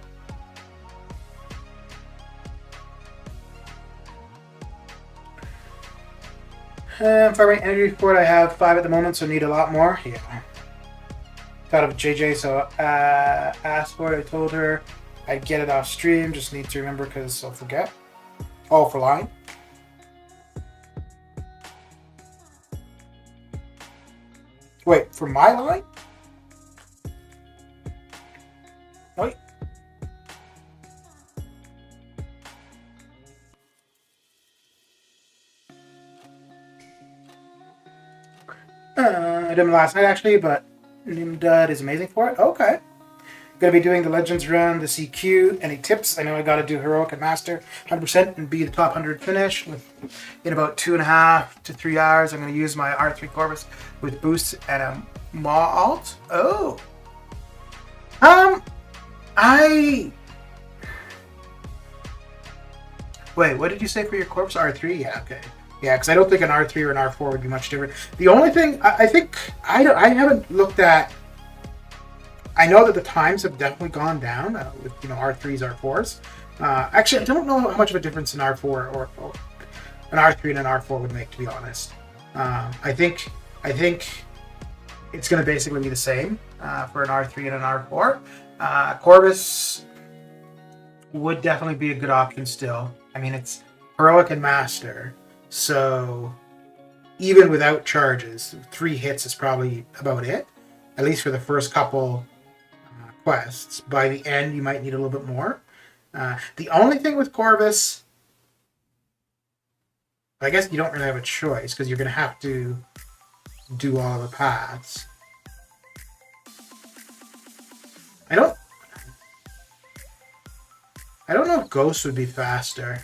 Farming energy report, I have 5 at the moment, so need a lot more. Yeah. Thought of JJ, so asked for it. I told her I'd get it off stream. Just need to remember because I'll forget. Oh, for line. Wait, for my line? Wait. I did them last night actually, but Nimdud is amazing for it. Okay. Gonna be doing the Legends run, the CQ. Any tips? I know I gotta do Heroic and Master 100% and be the top 100 finish in about 2.5 to 3 hours. I'm gonna use my R3 Corvus with boosts and a Maw alt. Oh. Wait, what did you say for your Corvus? R3? Yeah, okay. Yeah, because I don't think an R3 or an R4 would be much different. The only thing I think I haven't looked at. I know that the times have definitely gone down with R3s, R4s. Actually, I don't know how much of a difference an R4 or an R3 and an R4 would make, to be honest. I think it's going to basically be the same for an R3 and an R4. Corvus would definitely be a good option still. I mean, it's Heroic and Master, so even without charges, 3 hits is probably about it, at least for the first couple quests. By the end, you might need a little bit more. The only thing with Corvus, I guess you don't really have a choice, because you're going to have to do all the paths. I don't know if Ghost would be faster.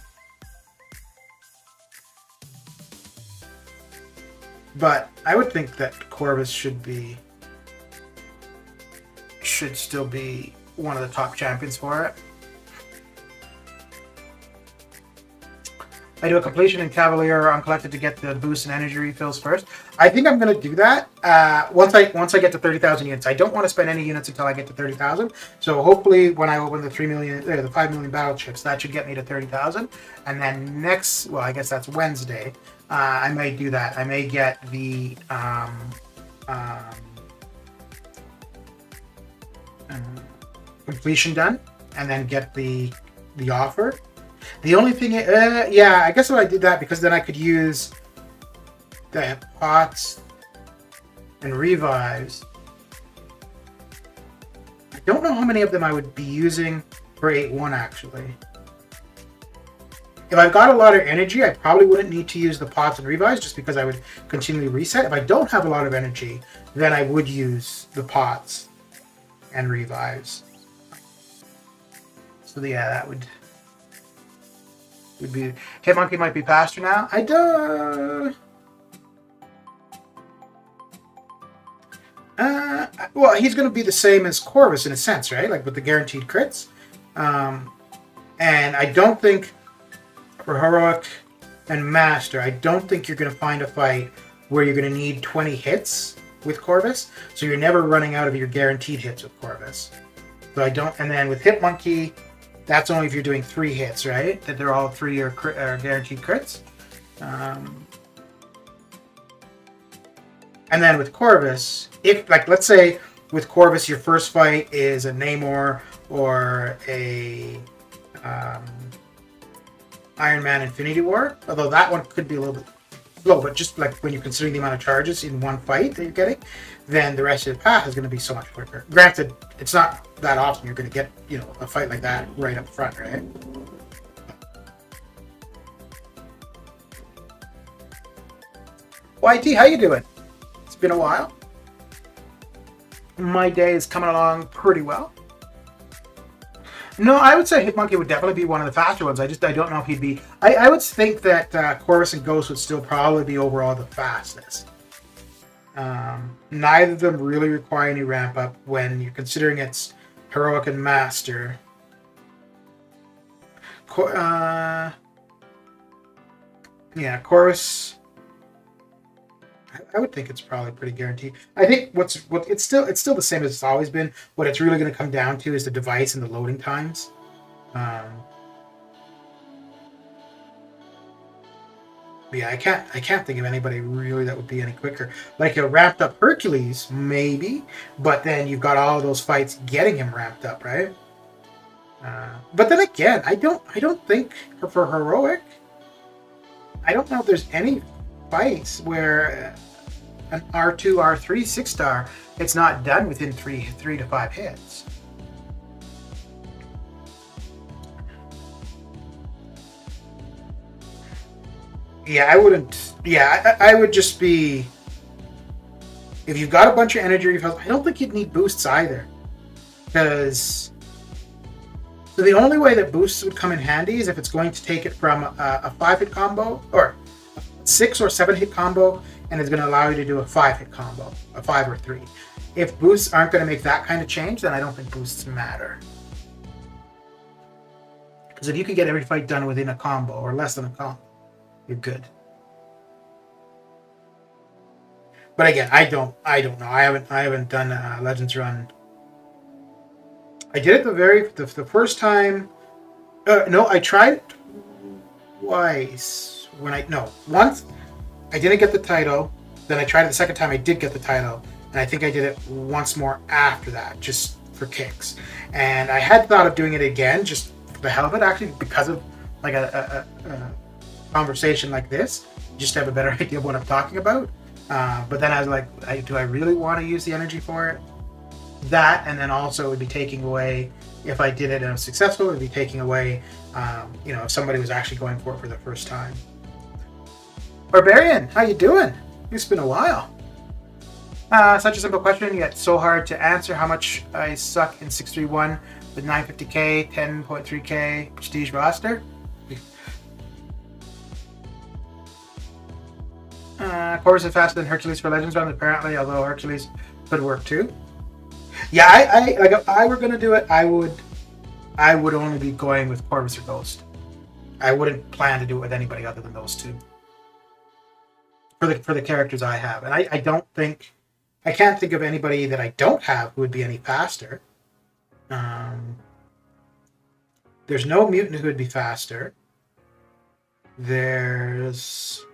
But I would think that Corvus should still be one of the top champions for it. I do a completion in Cavalier Uncollected to get the boost and energy refills first. I think I'm going to do that once I get to 30,000 units. I don't want to spend any units until I get to 30,000. So hopefully when I open the 5 million battle chips, that should get me to 30,000. And then next, well, I guess that's Wednesday, I may do that. I may get the completion done and then get the offer. The only thing, yeah, I guess I did that because then I could use the pots and revives. I don't know how many of them I would be using for 8-1 actually. If I've got a lot of energy, I probably wouldn't need to use the pots and revives just because I would continually reset. If I don't have a lot of energy, then I would use the pots and revives. So yeah, that would be... Hitmonkey might be faster now. I don't... well, he's going to be the same as Corvus in a sense, right? Like with the guaranteed crits. And I don't think for Heroic and Master, I don't think you're going to find a fight where you're going to need 20 hits with Corvus. So you're never running out of your guaranteed hits with Corvus. So I don't... And then with Hitmonkey, that's only if you're doing 3 hits, right? That they're all 3 or guaranteed crits. And then with Corvus, if, like, let's say with Corvus, your first fight is a Namor or a Iron Man Infinity War, although that one could be a little bit slow, but just like when you're considering the amount of charges in one fight that you're getting, then the rest of the path is going to be so much quicker. Granted, it's not that often you're going to get, you know, a fight like that right up front, right? YT, how you doing? It's been a while. My day is coming along pretty well. No, I would say Hitmonkey would definitely be one of the faster ones. I don't know if he'd be... I would think that Corvus and Ghost would still probably be overall the fastest. Neither of them really require any ramp up when you're considering it's Heroic and Master. Yeah, Corvus... I would think it's probably pretty guaranteed. I think it's still the same as it's always been. What it's really going to come down to is the device and the loading times. Yeah, I can't think of anybody really that would be any quicker. Like a ramped up Hercules, maybe, but then you've got all those fights getting him ramped up, right? But then again, I don't think for Heroic, I don't know if there's any fights where an R2, R3, 6-star, it's not done within 3 to 5 hits. Yeah, I wouldn't. Yeah, I would just be... If you've got a bunch of energy refills, I don't think you'd need boosts either. Because... So the only way that boosts would come in handy is if it's going to take it from a 5-hit combo, or 6 or 7-hit combo, and it's going to allow you to do a 5-hit combo, a 5 or 3. If boosts aren't going to make that kind of change, then I don't think boosts matter. Because if you can get every fight done within a combo, or less than a combo, you're good. But again, I don't know. I haven't done a Legends run. I did it the first time. No, I tried it twice. once I didn't get the title. Then I tried it the second time. I did get the title, and I think I did it once more after that, just for kicks. And I had thought of doing it again, just for the hell of it, actually, because of like a conversation like this, just to have a better idea of what I'm talking about. But then I was like, do I really want to use the energy for it? That, and then also it would be taking away, if I did it and I was successful, it would be taking away, if somebody was actually going for it for the first time. Barbarian, how you doing? It's been a while. Such a simple question, yet so hard to answer. How much I suck in 631 with 950k, 10.3k prestige roster? Corvus is faster than Hercules for Legends Run, apparently, although Hercules could work too. Yeah, I like if I were gonna do it, I would only be going with Corvus or Ghost. I wouldn't plan to do it with anybody other than those two. For the characters I have, and I can't think of anybody that I don't have who would be any faster. There's no mutant who would be faster. There's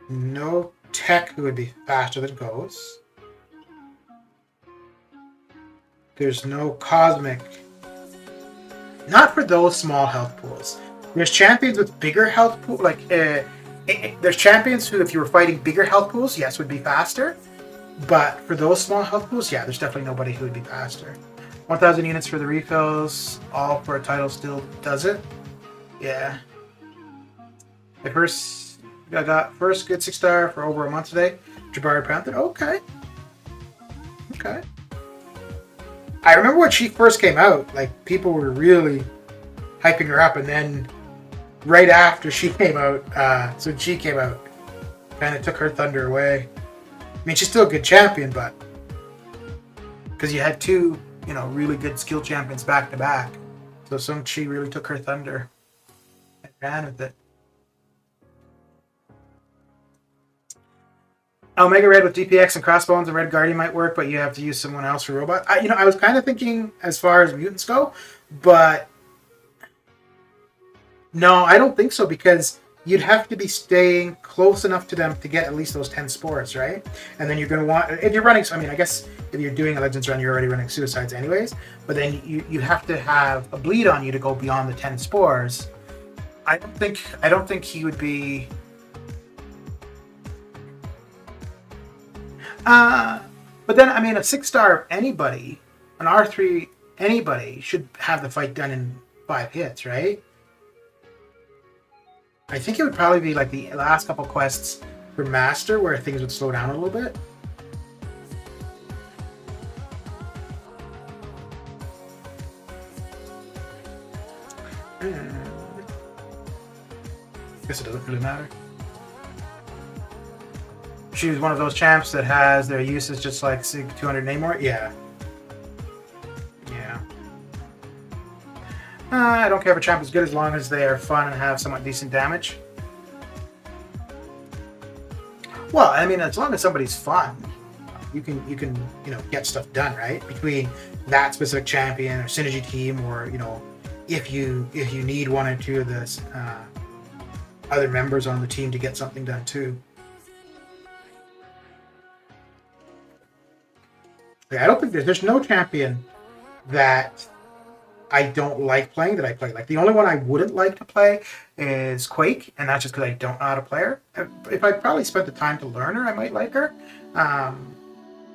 no tech who would be faster than Ghost. There's no cosmic. Not for those small health pools. There's champions with bigger health pool, there's champions who, if you were fighting bigger health pools, yes, would be faster. But for those small health pools, yeah, there's definitely nobody who would be faster. 1,000 units for the refills, all for a title still does it. Yeah. I got first good 6-star for over a month today. Jabari Panther. Okay. I remember when she first came out, like, people were really hyping her up, and then right after she came out, kind of took her thunder away. I mean, she's still a good champion, but because you had two, really good skill champions back to back, so Sung Chi really took her thunder and ran with it. Omega Red with DPX and Crossbones and Red Guardian might work, but you have to use someone else for robot. I was kind of thinking as far as mutants go, but no, I don't think so, because you'd have to be staying close enough to them to get at least those 10 spores, right? And then you're going to want, if you're running, I guess if you're doing a Legends run, you're already running Suicides anyways, but then you have to have a bleed on you to go beyond the 10 spores. I don't think he would be... but then, a 6-star anybody, an R3 anybody should have the fight done in 5 hits, right? I think it would probably be like the last couple quests for Master where things would slow down a little bit. Guess it doesn't really matter. She was one of those champs that has their uses just like Sig 200 Namor. Yeah. I don't care if a champ is good as long as they are fun and have somewhat decent damage. Well, as long as somebody's fun, you can get stuff done, right? Between that specific champion or synergy team, or if you need one or two of the other members on the team to get something done too. I don't think there's no champion that I don't like playing that I play. Like, the only one I wouldn't like to play is Quake, and that's just because I don't know how to play her. If I probably spent the time to learn her, I might like her.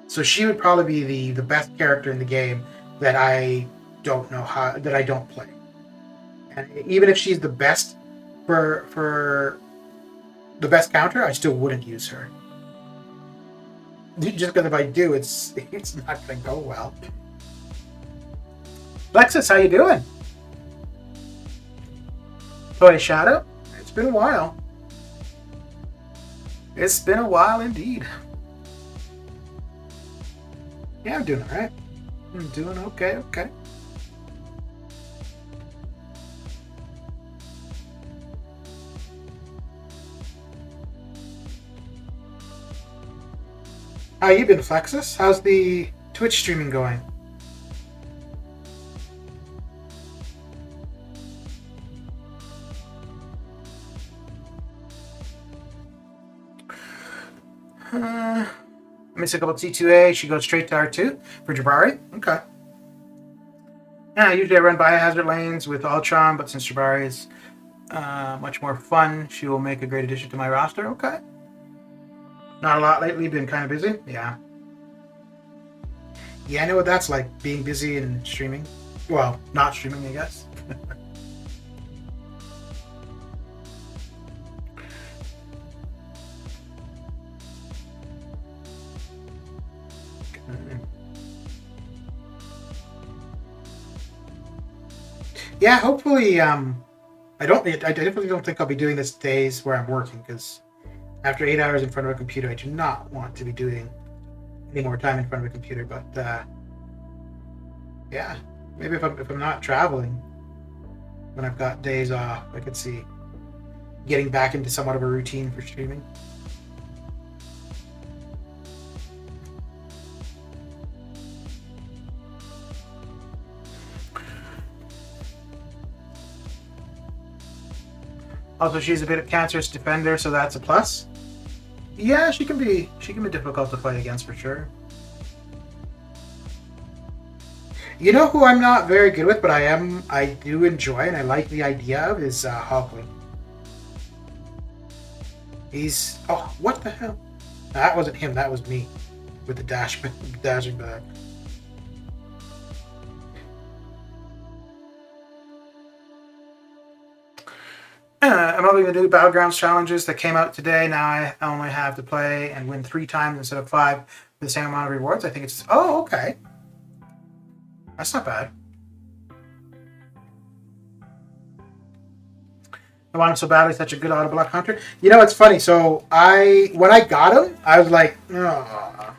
So she would probably be the best character in the game that I don't play. And even if she's the best for the best counter, I still wouldn't use her. Just because if I do, it's not going to go well. Lexus, how you doing? Toy Shadow? It's been a while. It's been a while indeed. Yeah, I'm doing alright. I'm doing okay. How you been, Flexus? How's the Twitch streaming going? Let me see a couple T2A. She goes straight to R2 for Jabari. Okay. Yeah, usually I run biohazard lanes with Ultron, but since Jabari is much more fun, she will make a great addition to my roster. Okay. Not a lot lately, been kind of busy. Yeah. Yeah, I know what that's like, being busy and streaming. Well, not streaming, I guess. Yeah, hopefully, I definitely don't think I'll be doing this days where I'm working, because after 8 hours in front of a computer, I do not want to be doing any more time in front of a computer. But yeah, maybe if I'm not traveling, when I've got days off, I could see getting back into somewhat of a routine for streaming. Also, she's a bit of cancerous defender, so that's a plus. Yeah, she can be difficult to fight against for sure. You know who I'm not very good with, but I do enjoy and I like the idea of is Hawkling. He's what the hell? That wasn't him. That was me with the dashing bag. I'm loving the new Battlegrounds challenges that came out today. Now I only have to play and win 3 times instead of 5 for the same amount of rewards. I think it's... Oh, okay. That's not bad. I want him so badly, such a good auto block hunter. You know, it's funny. So when I got him, I was like, oh.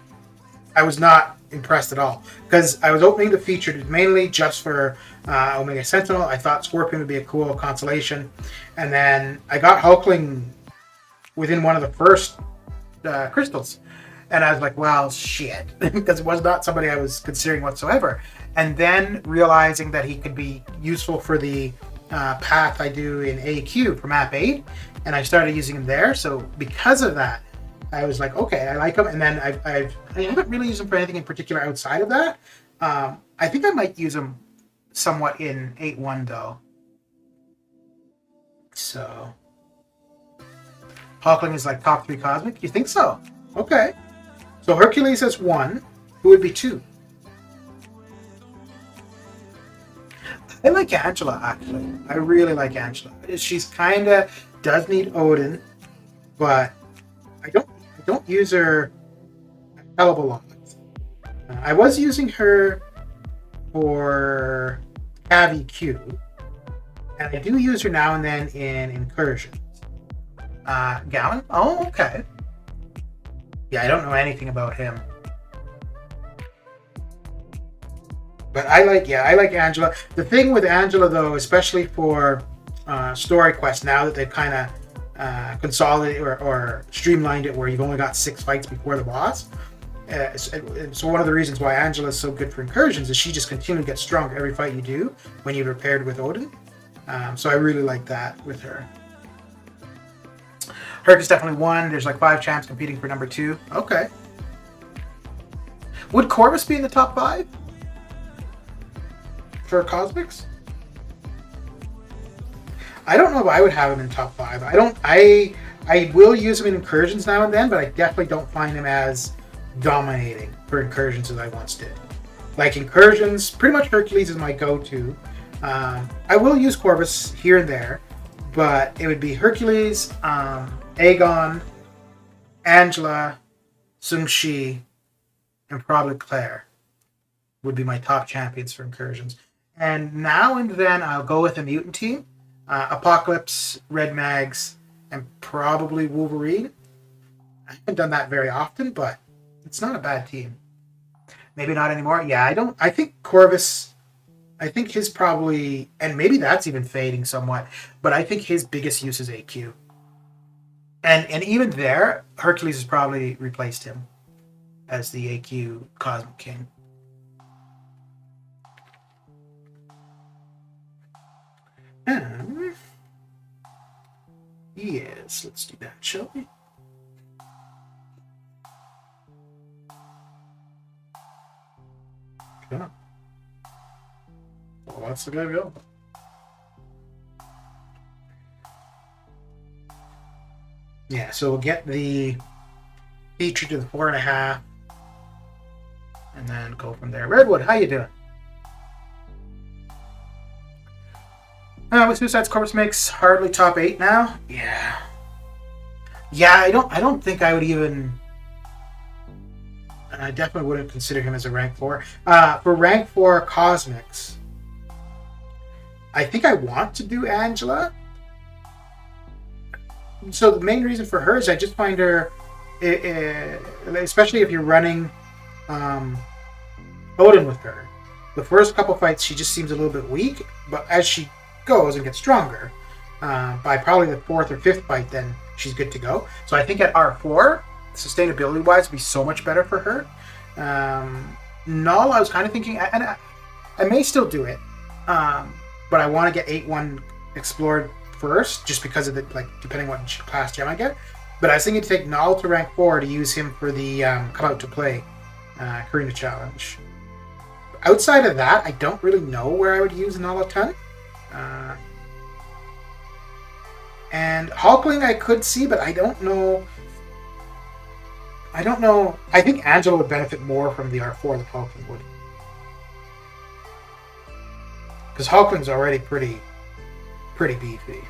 I was not impressed at all, because I was opening the feature mainly just for Omega Sentinel. I thought Scorpion would be a cool consolation, and then I got Hulkling within one of the first crystals, and I was like, well, shit, because it was not somebody I was considering whatsoever. And then realizing that he could be useful for the path I do in AQ for map 8, and I started using him there. So because of that, I was like, okay, I like him. And then I haven't really used him for anything in particular outside of that. I think I might use him somewhat in 8-1 though. So Hawkling is like top 3 cosmic. You think so? Okay. So Hercules has 1. Who would be 2? I like Angela, actually. I really like Angela. She's kind of does need Odin, but I don't use her a hell of a lot. I was using her for AvEQ, and I do use her now and then in incursions. Gallon? Oh, okay. Yeah, I don't know anything about him. But I like Angela. The thing with Angela, though, especially for story quests, now that they've kind of consolidated or streamlined it, where you've only got 6 fights before the boss. So one of the reasons why Angela is so good for incursions is she just continually gets stronger every fight you do when you're repaired with Odin. So I really like that with her. Herc is definitely 1. There's like 5 champs competing for number 2. Okay. Would Corvus be in the top 5? For Cosmics? I don't know if I would have him in top 5. I will use him in incursions now and then, but I definitely don't find him as dominating for incursions as I once did. Like incursions, pretty much Hercules is my go-to. I will use Corvus here and there, but it would be Hercules, Aegon, Angela, Sung Shi, and probably Claire would be my top champions for incursions. And now and then I'll go with a mutant team. Apocalypse, Red Mags, and probably Wolverine. I haven't done that very often, but it's not a bad team. Maybe not anymore. Yeah, I think Corvus, I think his probably, and maybe that's even fading somewhat, but I think his biggest use is AQ. And even there, Hercules has probably replaced him as the AQ Cosmic King. Yes, let's do that, shall we? Yeah. Well, that's the guy go. Yeah, so we'll get the feature to the 4.5, and then go from there. Redwood, how you doing? With Suicide's Corpus makes hardly top 8 now. Yeah. Yeah, I don't think I would even. I definitely wouldn't consider him as a rank 4. For rank 4 Cosmics, I think I want to do Angela. So the main reason for her is I just find her, especially if you're running Odin with her, the first couple fights she just seems a little bit weak, but as she goes and gets stronger, by probably the 4th or 5th fight, then she's good to go. So I think at R4, sustainability wise, would be so much better for her. Null, I was kind of thinking, and I may still do it, but I want to get 8-1 explored first, just because of the, like, depending on what class gem I get. But I was thinking to take Null to rank 4 to use him for the come out to play Karina challenge. Outside of that, I don't really know where I would use Null a ton. And Hulkling I could see, but I don't know. I think Angela would benefit more from the R4 than Hulkling would. Because Hulkling's already pretty beefy.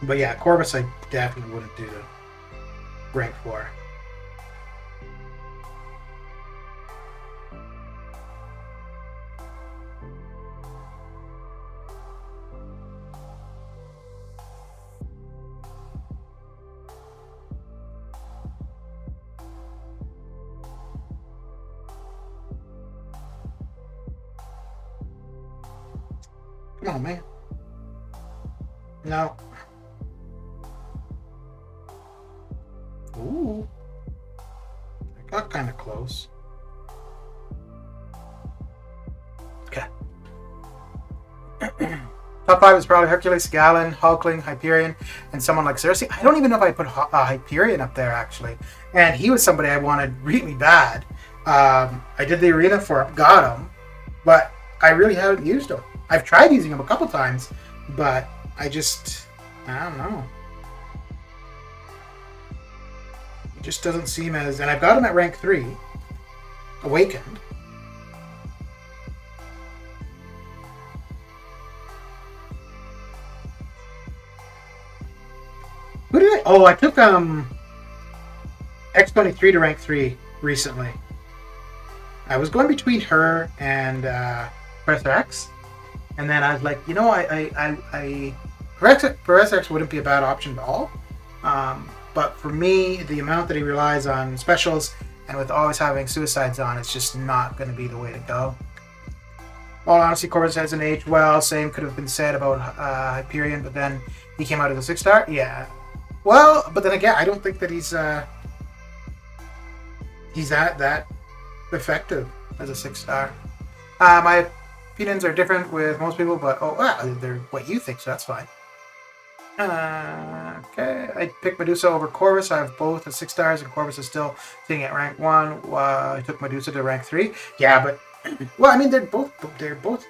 But yeah, Corvus I definitely wouldn't do to rank 4. Come on, man. No. Ooh. I got kind of close. Okay. Top 5 is probably Hercules, Galen, Hulkling, Hyperion, and someone like Cersei. I don't even know if I put Hyperion up there, actually. And he was somebody I wanted really bad. I did the arena for him, got him, but I really haven't used him. I've tried using him a couple times, but I don't know. It just doesn't seem as... And I've got him at rank 3, Awakened. Who did I... Oh, I took X23 to rank 3 recently. I was going between her and Professor X. And then I was like, you know, Professor X wouldn't be a bad option at all. But for me, the amount that he relies on specials and with always having suicides on, it's just not going to be the way to go. Well, honestly, Corvus hasn't aged well. Same could have been said about Hyperion, but then he came out as a 6-star. Yeah. Well, but then again, I don't think that he's that effective as a 6-star. My opinions are different with most people, but they're what you think, so that's fine. Okay, I picked Medusa over Corvus. I have both at 6 stars, and Corvus is still sitting at rank 1. I took Medusa to rank 3. Yeah, but well, I mean, they're both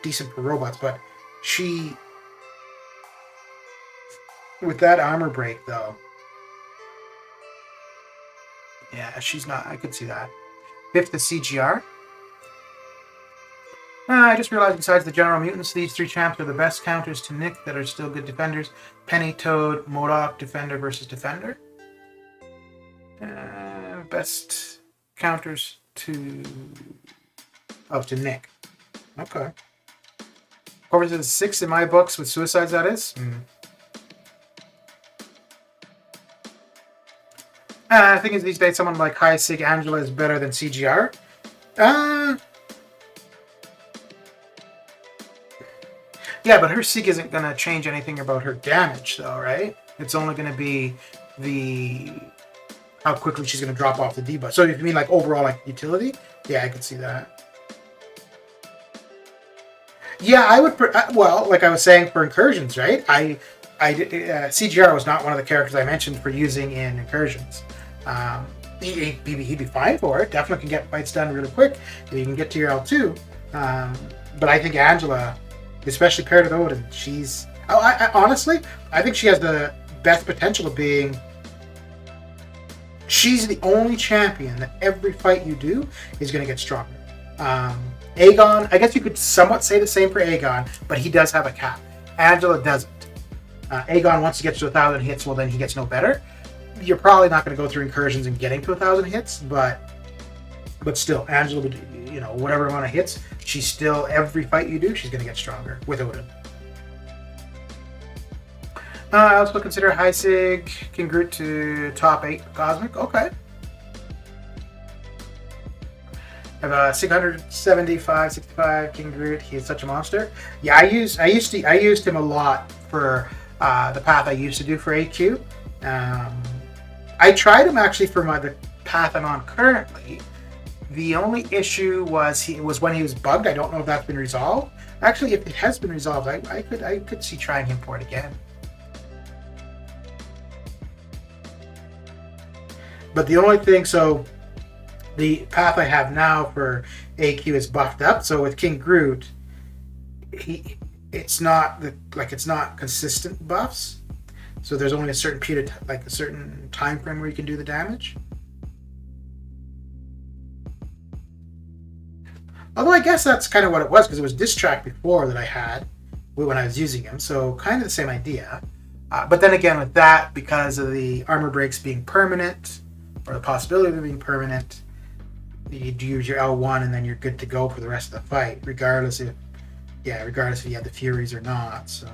decent for robots, but she, with that armor break though, yeah, she's not. I could see that. 5th is CGR. I just realized besides the General Mutants, these 3 champs are the best counters to Nick that are still good defenders. Penny, Toad, MODOK, Defender versus Defender. Best counters to Nick. Okay. Corvus is 6 in my books with suicides, that is. I think these days someone like High Sig Angela is better than CGR. Yeah, but her Sig isn't going to change anything about her damage, though, right? It's only going to be how quickly she's going to drop off the debuff. So if you mean like overall like utility, yeah, I could see that. Yeah, I would. Well, like I was saying for incursions, right? CGR was not one of the characters I mentioned for using in incursions. He'd be fine for it. Definitely can get fights done really quick if you can get to your L2. But I think Angela, especially paired with Odin, honestly, I think she has the best potential of being. She's the only champion that every fight you do is going to get stronger. Aegon, I guess you could somewhat say the same for Aegon, but he does have a cap. Angela doesn't. Aegon, once he gets to 1,000 hits, well, then he gets no better. You're probably not going to go through incursions and getting to 1,000 hits, but still, Angela would, whatever amount of hits, she's still, every fight you do, she's going to get stronger with Odin. I also consider High Sig King Groot to top 8 Cosmic. Okay. I have a 675, 65 King Groot. He is such a monster. Yeah, I used him a lot for the path I used to do for AQ. I tried him actually for the path I'm on currently. The only issue was when he was bugged. I don't know if that's been resolved. Actually, if it has been resolved, I could see trying him for it again. But the only thing, so the path I have now for AQ is buffed up. So with King Groot, it's not consistent buffs. So there's only a certain period, like a certain time frame where you can do the damage. Although I guess that's kind of what it was, because it was Diss Track before that I had when I was using him. So kind of the same idea. But then again with that, because of the armor breaks being permanent, or the possibility of it being permanent, you use your L1 and then you're good to go for the rest of the fight, regardless if you have the Furies or not. So.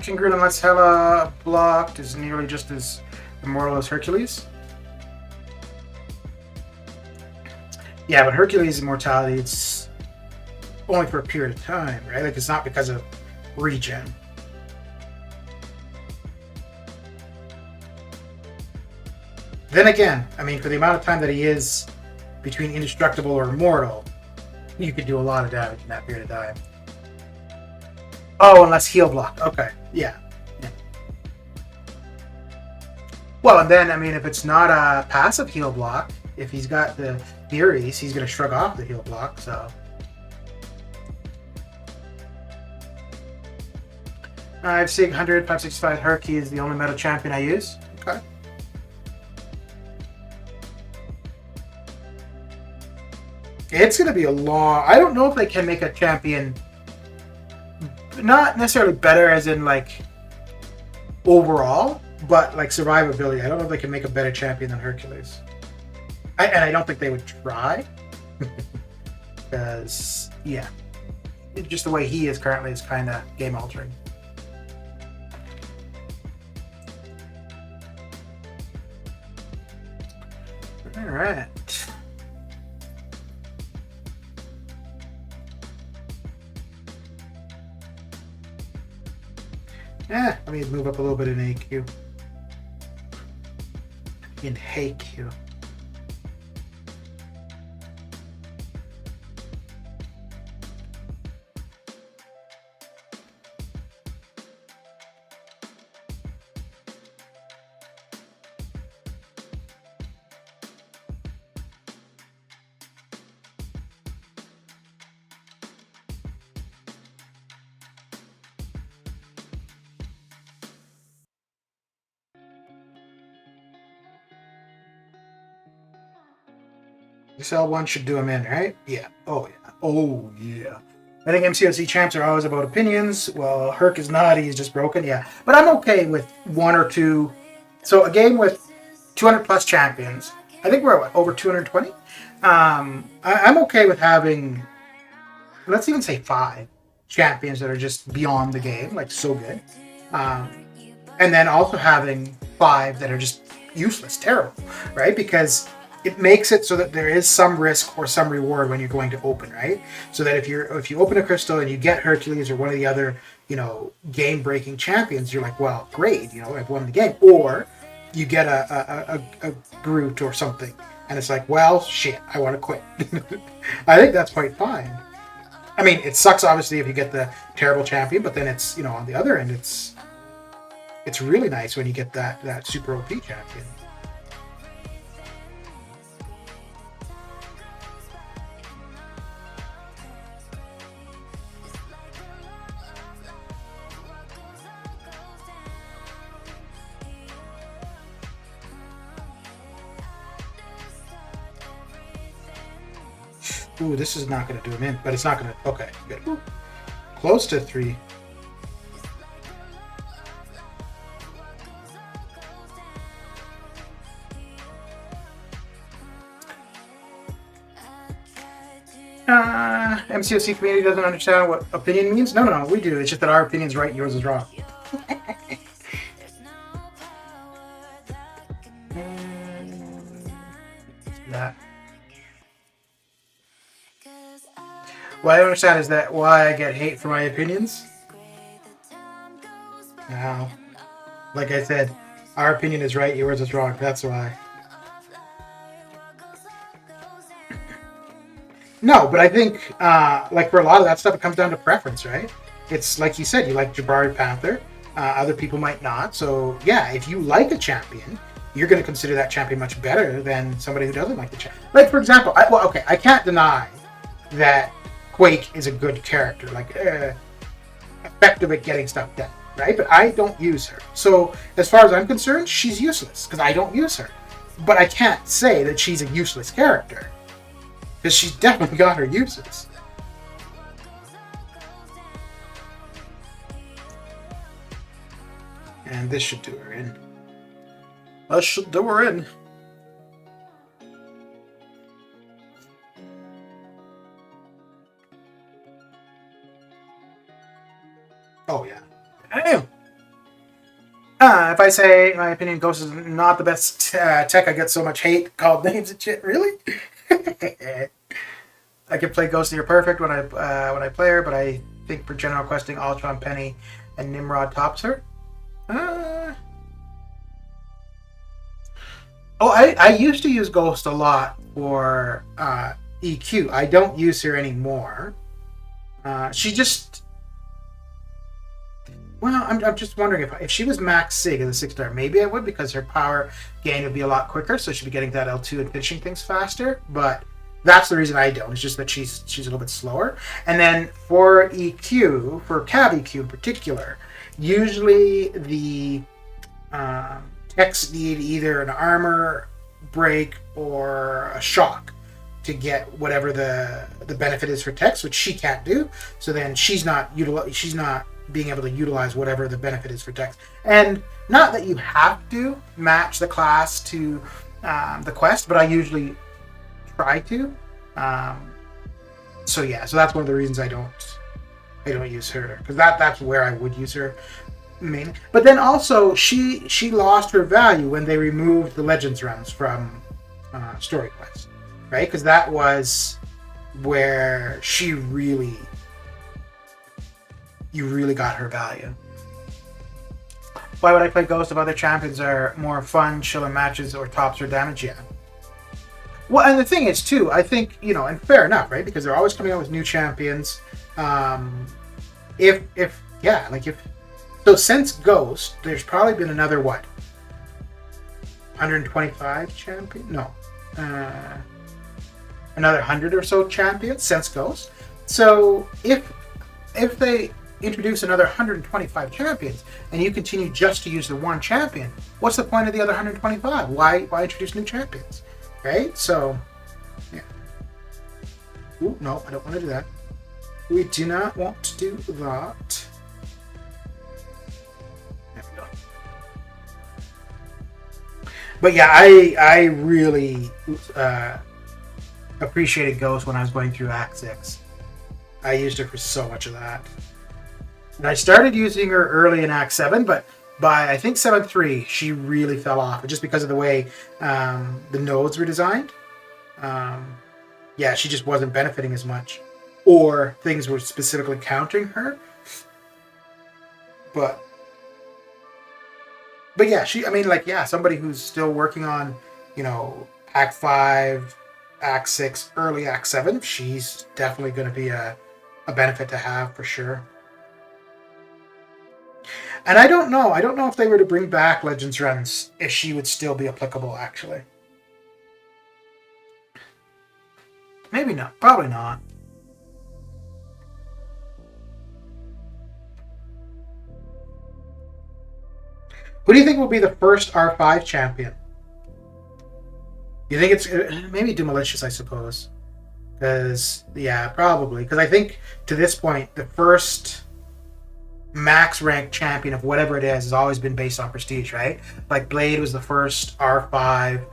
King Groot, unless Hela blocked, is nearly just as immortal as Hercules. Yeah, but Hercules' immortality, it's only for a period of time, right? Like, it's not because of regen. Then again, I mean, for the amount of time that he is between indestructible or immortal, you could do a lot of damage in that period of time. Oh, unless heal block. Okay, yeah. Well, and then, I mean, if it's not a passive heal block, if he's got the Furies, he's going to shrug off the heal block, so. 500, 565 Herky is the only meta champion I use. Okay. It's going to be a long... I don't know if they can make a champion... Not necessarily better as in, like, overall, but, like, survivability. I don't know if they can make a better champion than Hercules. And I don't think they would try. Because, yeah. Just the way he is currently is kind of game-altering. Alright. Yeah, let me move up a little bit in AQ. In HAQ. This L1 should do him in, right? Yeah. Oh, yeah. Oh, yeah. I think MCOC champs are always about opinions. Well, Herc is not. He's just broken. Yeah. But I'm okay with one or two. So a game with 200 plus champions. I think we're at, over 220. I'm okay with having, let's even say 5 champions that are just beyond the game, like so good. And then also having 5 that are just useless, terrible, right? Because it makes it so that there is some risk or some reward when you're going to open, right? So that if you open a crystal and you get Hercules or one of the other, game breaking champions, you're like, well, great, I've won the game. Or you get a Groot or something, and it's like, well, shit, I want to quit. I think that's quite fine. I mean, it sucks obviously if you get the terrible champion, but then it's on the other end, it's really nice when you get that super OP champion. Ooh, this is not going to do him in, but it's not going to... Okay, good. Ooh, close to 3. MCOC community doesn't understand what opinion means? No, we do. It's just that our opinion's right, yours is wrong. That. What I don't understand is that why I get hate for my opinions. Now, like I said, our opinion is right, yours is wrong. That's why. No, but I think, like for a lot of that stuff, it comes down to preference, right? It's like you said, you like Jabari Panther. Other people might not. So, yeah, if you like a champion, you're going to consider that champion much better than somebody who doesn't like the champion. Like, for example, I can't deny that Quake is a good character, like effective at getting stuff done, right? But I don't use her. So as far as I'm concerned, she's useless because I don't use her. But I can't say that she's a useless character because she's definitely got her uses. And this should do her in. This should do her in. Oh, yeah. Damn. If I say, in my opinion, Ghost is not the best tech, I get so much hate called names and shit. Really? I can play Ghost near perfect when I play her, but I think for general questing, Ultron, Penny, and Nimrod tops her. I used to use Ghost a lot for EQ. I don't use her anymore. She just... Well, I'm just wondering if she was max SIG as a 6-star, maybe I would, because her power gain would be a lot quicker, so she'd be getting that L2 and finishing things faster. But that's the reason I don't. It's just that she's a little bit slower. And then for EQ, for Cav EQ in particular, usually the techs need either an armor break or a shock to get whatever the benefit is for techs, which she can't do. So then she's not being able to utilize whatever the benefit is for techs. And not that you have to match the class to the quest, but I usually try to. So that's one of the reasons I don't use her, because that's where I would use her mainly. But then also she lost her value when they removed the Legends rounds from Story Quest, right? Because that was where you really got her value. Why would I play Ghost if other champions are more fun, chiller matches, or tops or damage? Yeah. Well, and the thing is too, I think, and fair enough, right? Because they're always coming out with new champions. So since Ghost, there's probably been another 125 champions? No. Another 100 or so champions since Ghost. So if they introduce another 125 champions and you continue just to use the one champion, what's the point of the other 125? Why introduce new champions? Right? So, yeah. Ooh, no, I don't want to do that. We do not want to do that. There we go. But yeah, I really appreciated Ghost when I was going through Act 6. I used her for so much of that. And I started using her early in Act 7, but by I think 7.3, she really fell off just because of the way the nodes were designed. Yeah, she just wasn't benefiting as much, or things were specifically countering her. But yeah, somebody who's still working on, Act 5, Act 6, early Act 7, she's definitely going to be a benefit to have for sure. And I don't know if they were to bring back Legends runs, if she would still be applicable, actually. Maybe not. Probably not. Who do you think will be the first R5 champion? You think it's maybe Dumalicious, I suppose. Because, yeah, probably. Because I think to this point, the first max rank champion of whatever it is has always been based on prestige, right? Like Blade was the first R5,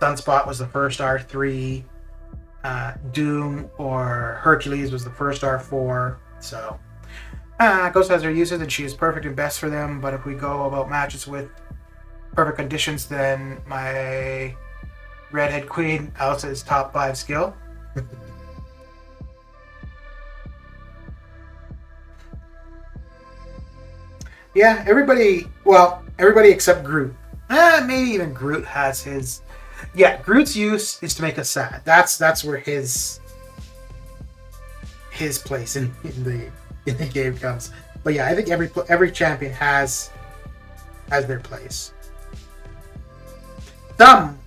Sunspot was the first R3, Doom or Hercules was the first R4. So Ghost has her uses and she is perfect and best for them, but if we go about matches with perfect conditions, then my Redhead Queen Elsa is top 5 skill. Yeah, everybody except Groot. Maybe even Groot has his. Yeah, Groot's use is to make us sad. That's where his place in the game comes. But yeah, I think every champion has their place. Some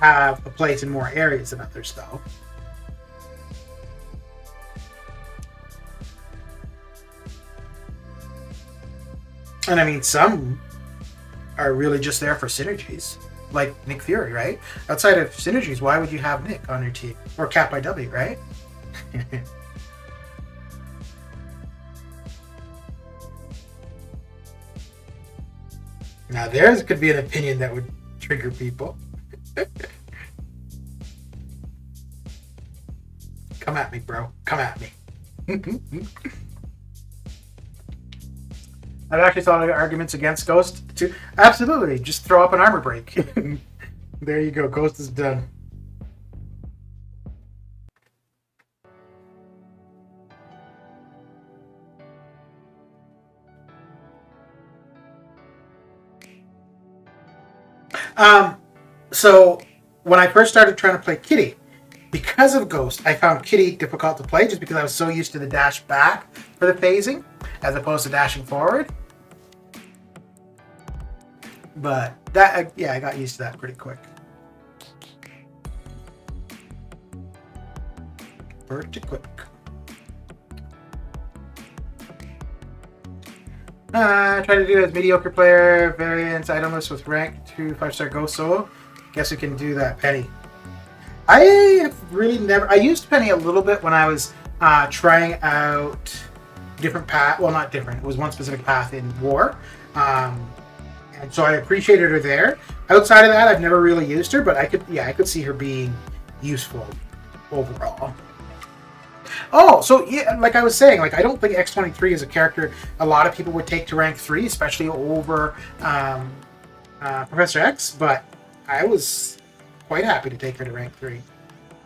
have a place in more areas than others, though. And I mean, some are really just there for synergies, like Nick Fury, right? Outside of synergies, why would you have Nick on your team? Or Cap by W, right? Now, theirs could be an opinion that would trigger people. Come at me, bro. Come at me. I've actually thought of arguments against Ghost too. Absolutely, just throw up an armor break. There you go, Ghost is done. So when I first started trying to play Kitty, because of Ghost, I found Kitty difficult to play just because I was so used to the dash back for the phasing as opposed to dashing forward. But that, yeah, I got used to that pretty quick. Pretty quick. Try to do as mediocre player variants itemless with rank 2 5-star Ghost solo. Guess we can do that, Penny. I have really never. I used Penny a little bit when I was trying out different path. Well, not different. It was one specific path in War, and so I appreciated her there. Outside of that, I've never really used her, but I could see her being useful overall. Oh, so yeah, like I was saying, like I don't think X-23 is a character a lot of people would take to rank 3, especially over Professor X, but I was quite happy to take her to rank 3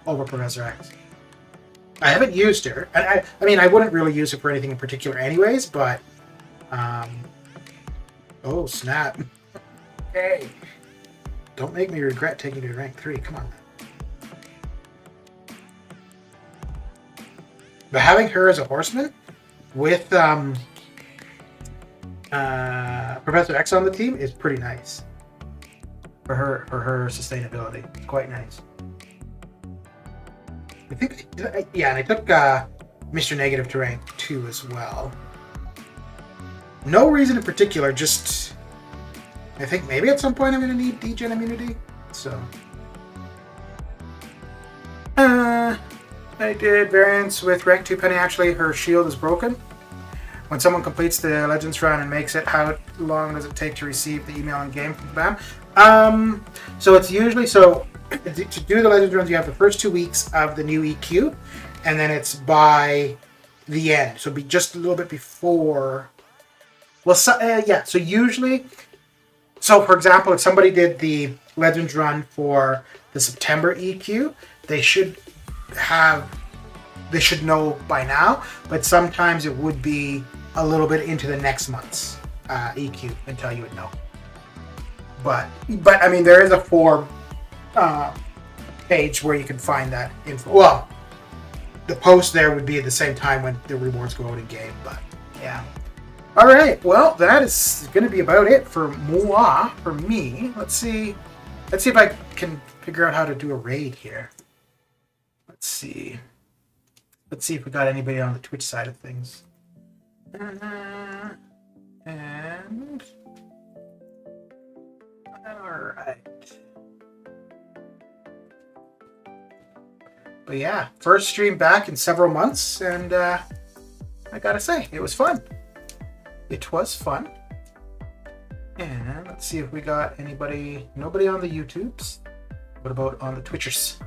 over Professor X. I haven't used her, and I mean, I wouldn't really use her for anything in particular anyways, but oh, snap. Hey, don't make me regret taking her to rank 3, come on. But having her as a horseman with Professor X on the team is pretty nice. For her sustainability. It's quite nice. I think, yeah, and I took Mr. Negative to rank 2 as well. No reason in particular, just I think maybe at some point I'm going to need degen immunity. So I did variants with rank 2 Penny. Actually, her shield is broken. When someone completes the Legends run and makes it, how long does it take to receive the email in game from BAM? So it's usually, to do the Legends runs, you have the first 2 weeks of the new EQ, and then it's by the end. So it'll be just a little bit before Well, yeah. So usually, for example, if somebody did the Legends run for the September EQ, they should know by now. But sometimes it would be a little bit into the next month's EQ until you would know. But I mean, there is a form page where you can find that info. Well, the post there would be at the same time when the rewards go out in game. But yeah. All right. Well, that is going to be about it for moi, for me. Let's see if I can figure out how to do a raid here. Let's see if we got anybody on the Twitch side of things. And all right. But yeah, first stream back in several months, and I gotta say, it was fun. It was fun. And let's see if we got nobody on the YouTubes. What about on the Twitchers?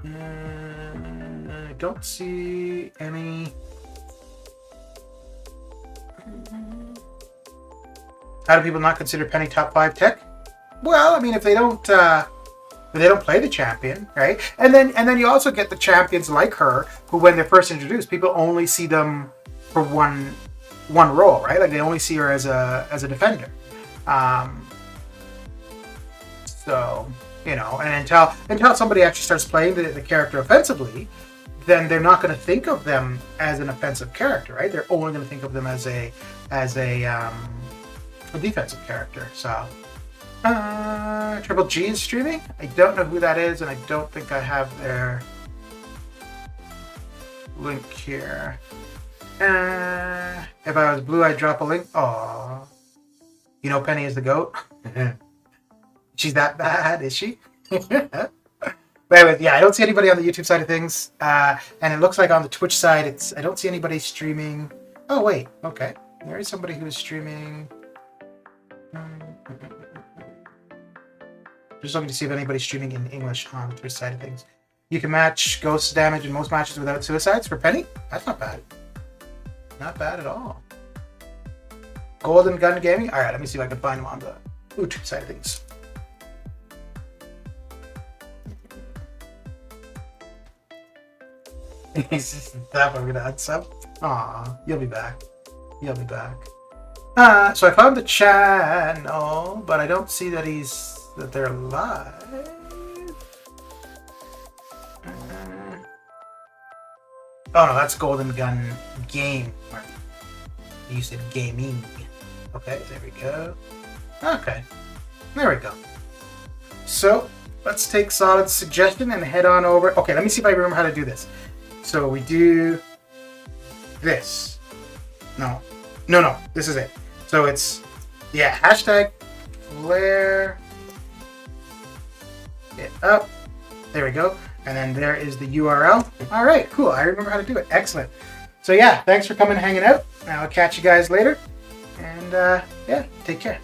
I don't see any. How do people not consider Penny top 5 tech? Well, I mean, if they don't play the champion, right? And then you also get the champions like her, who when they're first introduced, people only see them for one role, right? Like they only see her as a defender. So you know, and until somebody actually starts playing the character offensively, then they're not going to think of them as an offensive character, right? They're only going to think of them as a defensive character. So, Triple G is streaming. I don't know who that is, and I don't think I have their link here. If I was blue, I'd drop a link. Aww. You know Penny is the GOAT? She's that bad, is she? But anyway, yeah, I don't see anybody on the YouTube side of things. And it looks like on the Twitch side, I don't see anybody streaming. Oh, wait. Okay. There is somebody who is streaming. Just looking to see if anybody's streaming in English on the Twitch side of things. You can match ghost damage in most matches without suicides for Penny? That's not bad. Not bad at all. Golden Gun Gaming? Alright, let me see if I can find him on the YouTube side of things. He's just that I'm gonna unsub. Aw, you'll be back. You'll be back. So I found the channel, but I don't see that they're live. Oh no, that's Golden Gun Game. You said gaming. Okay, there we go. Okay, there we go. So let's take Solid's suggestion and head on over. Okay, let me see if I remember how to do this. So we do this. No, this is it. So it's, yeah, hashtag flare it up. There we go. And then there is the URL. All right, cool. I remember how to do it. Excellent. So yeah, thanks for coming and hanging out. I'll catch you guys later. And yeah, take care.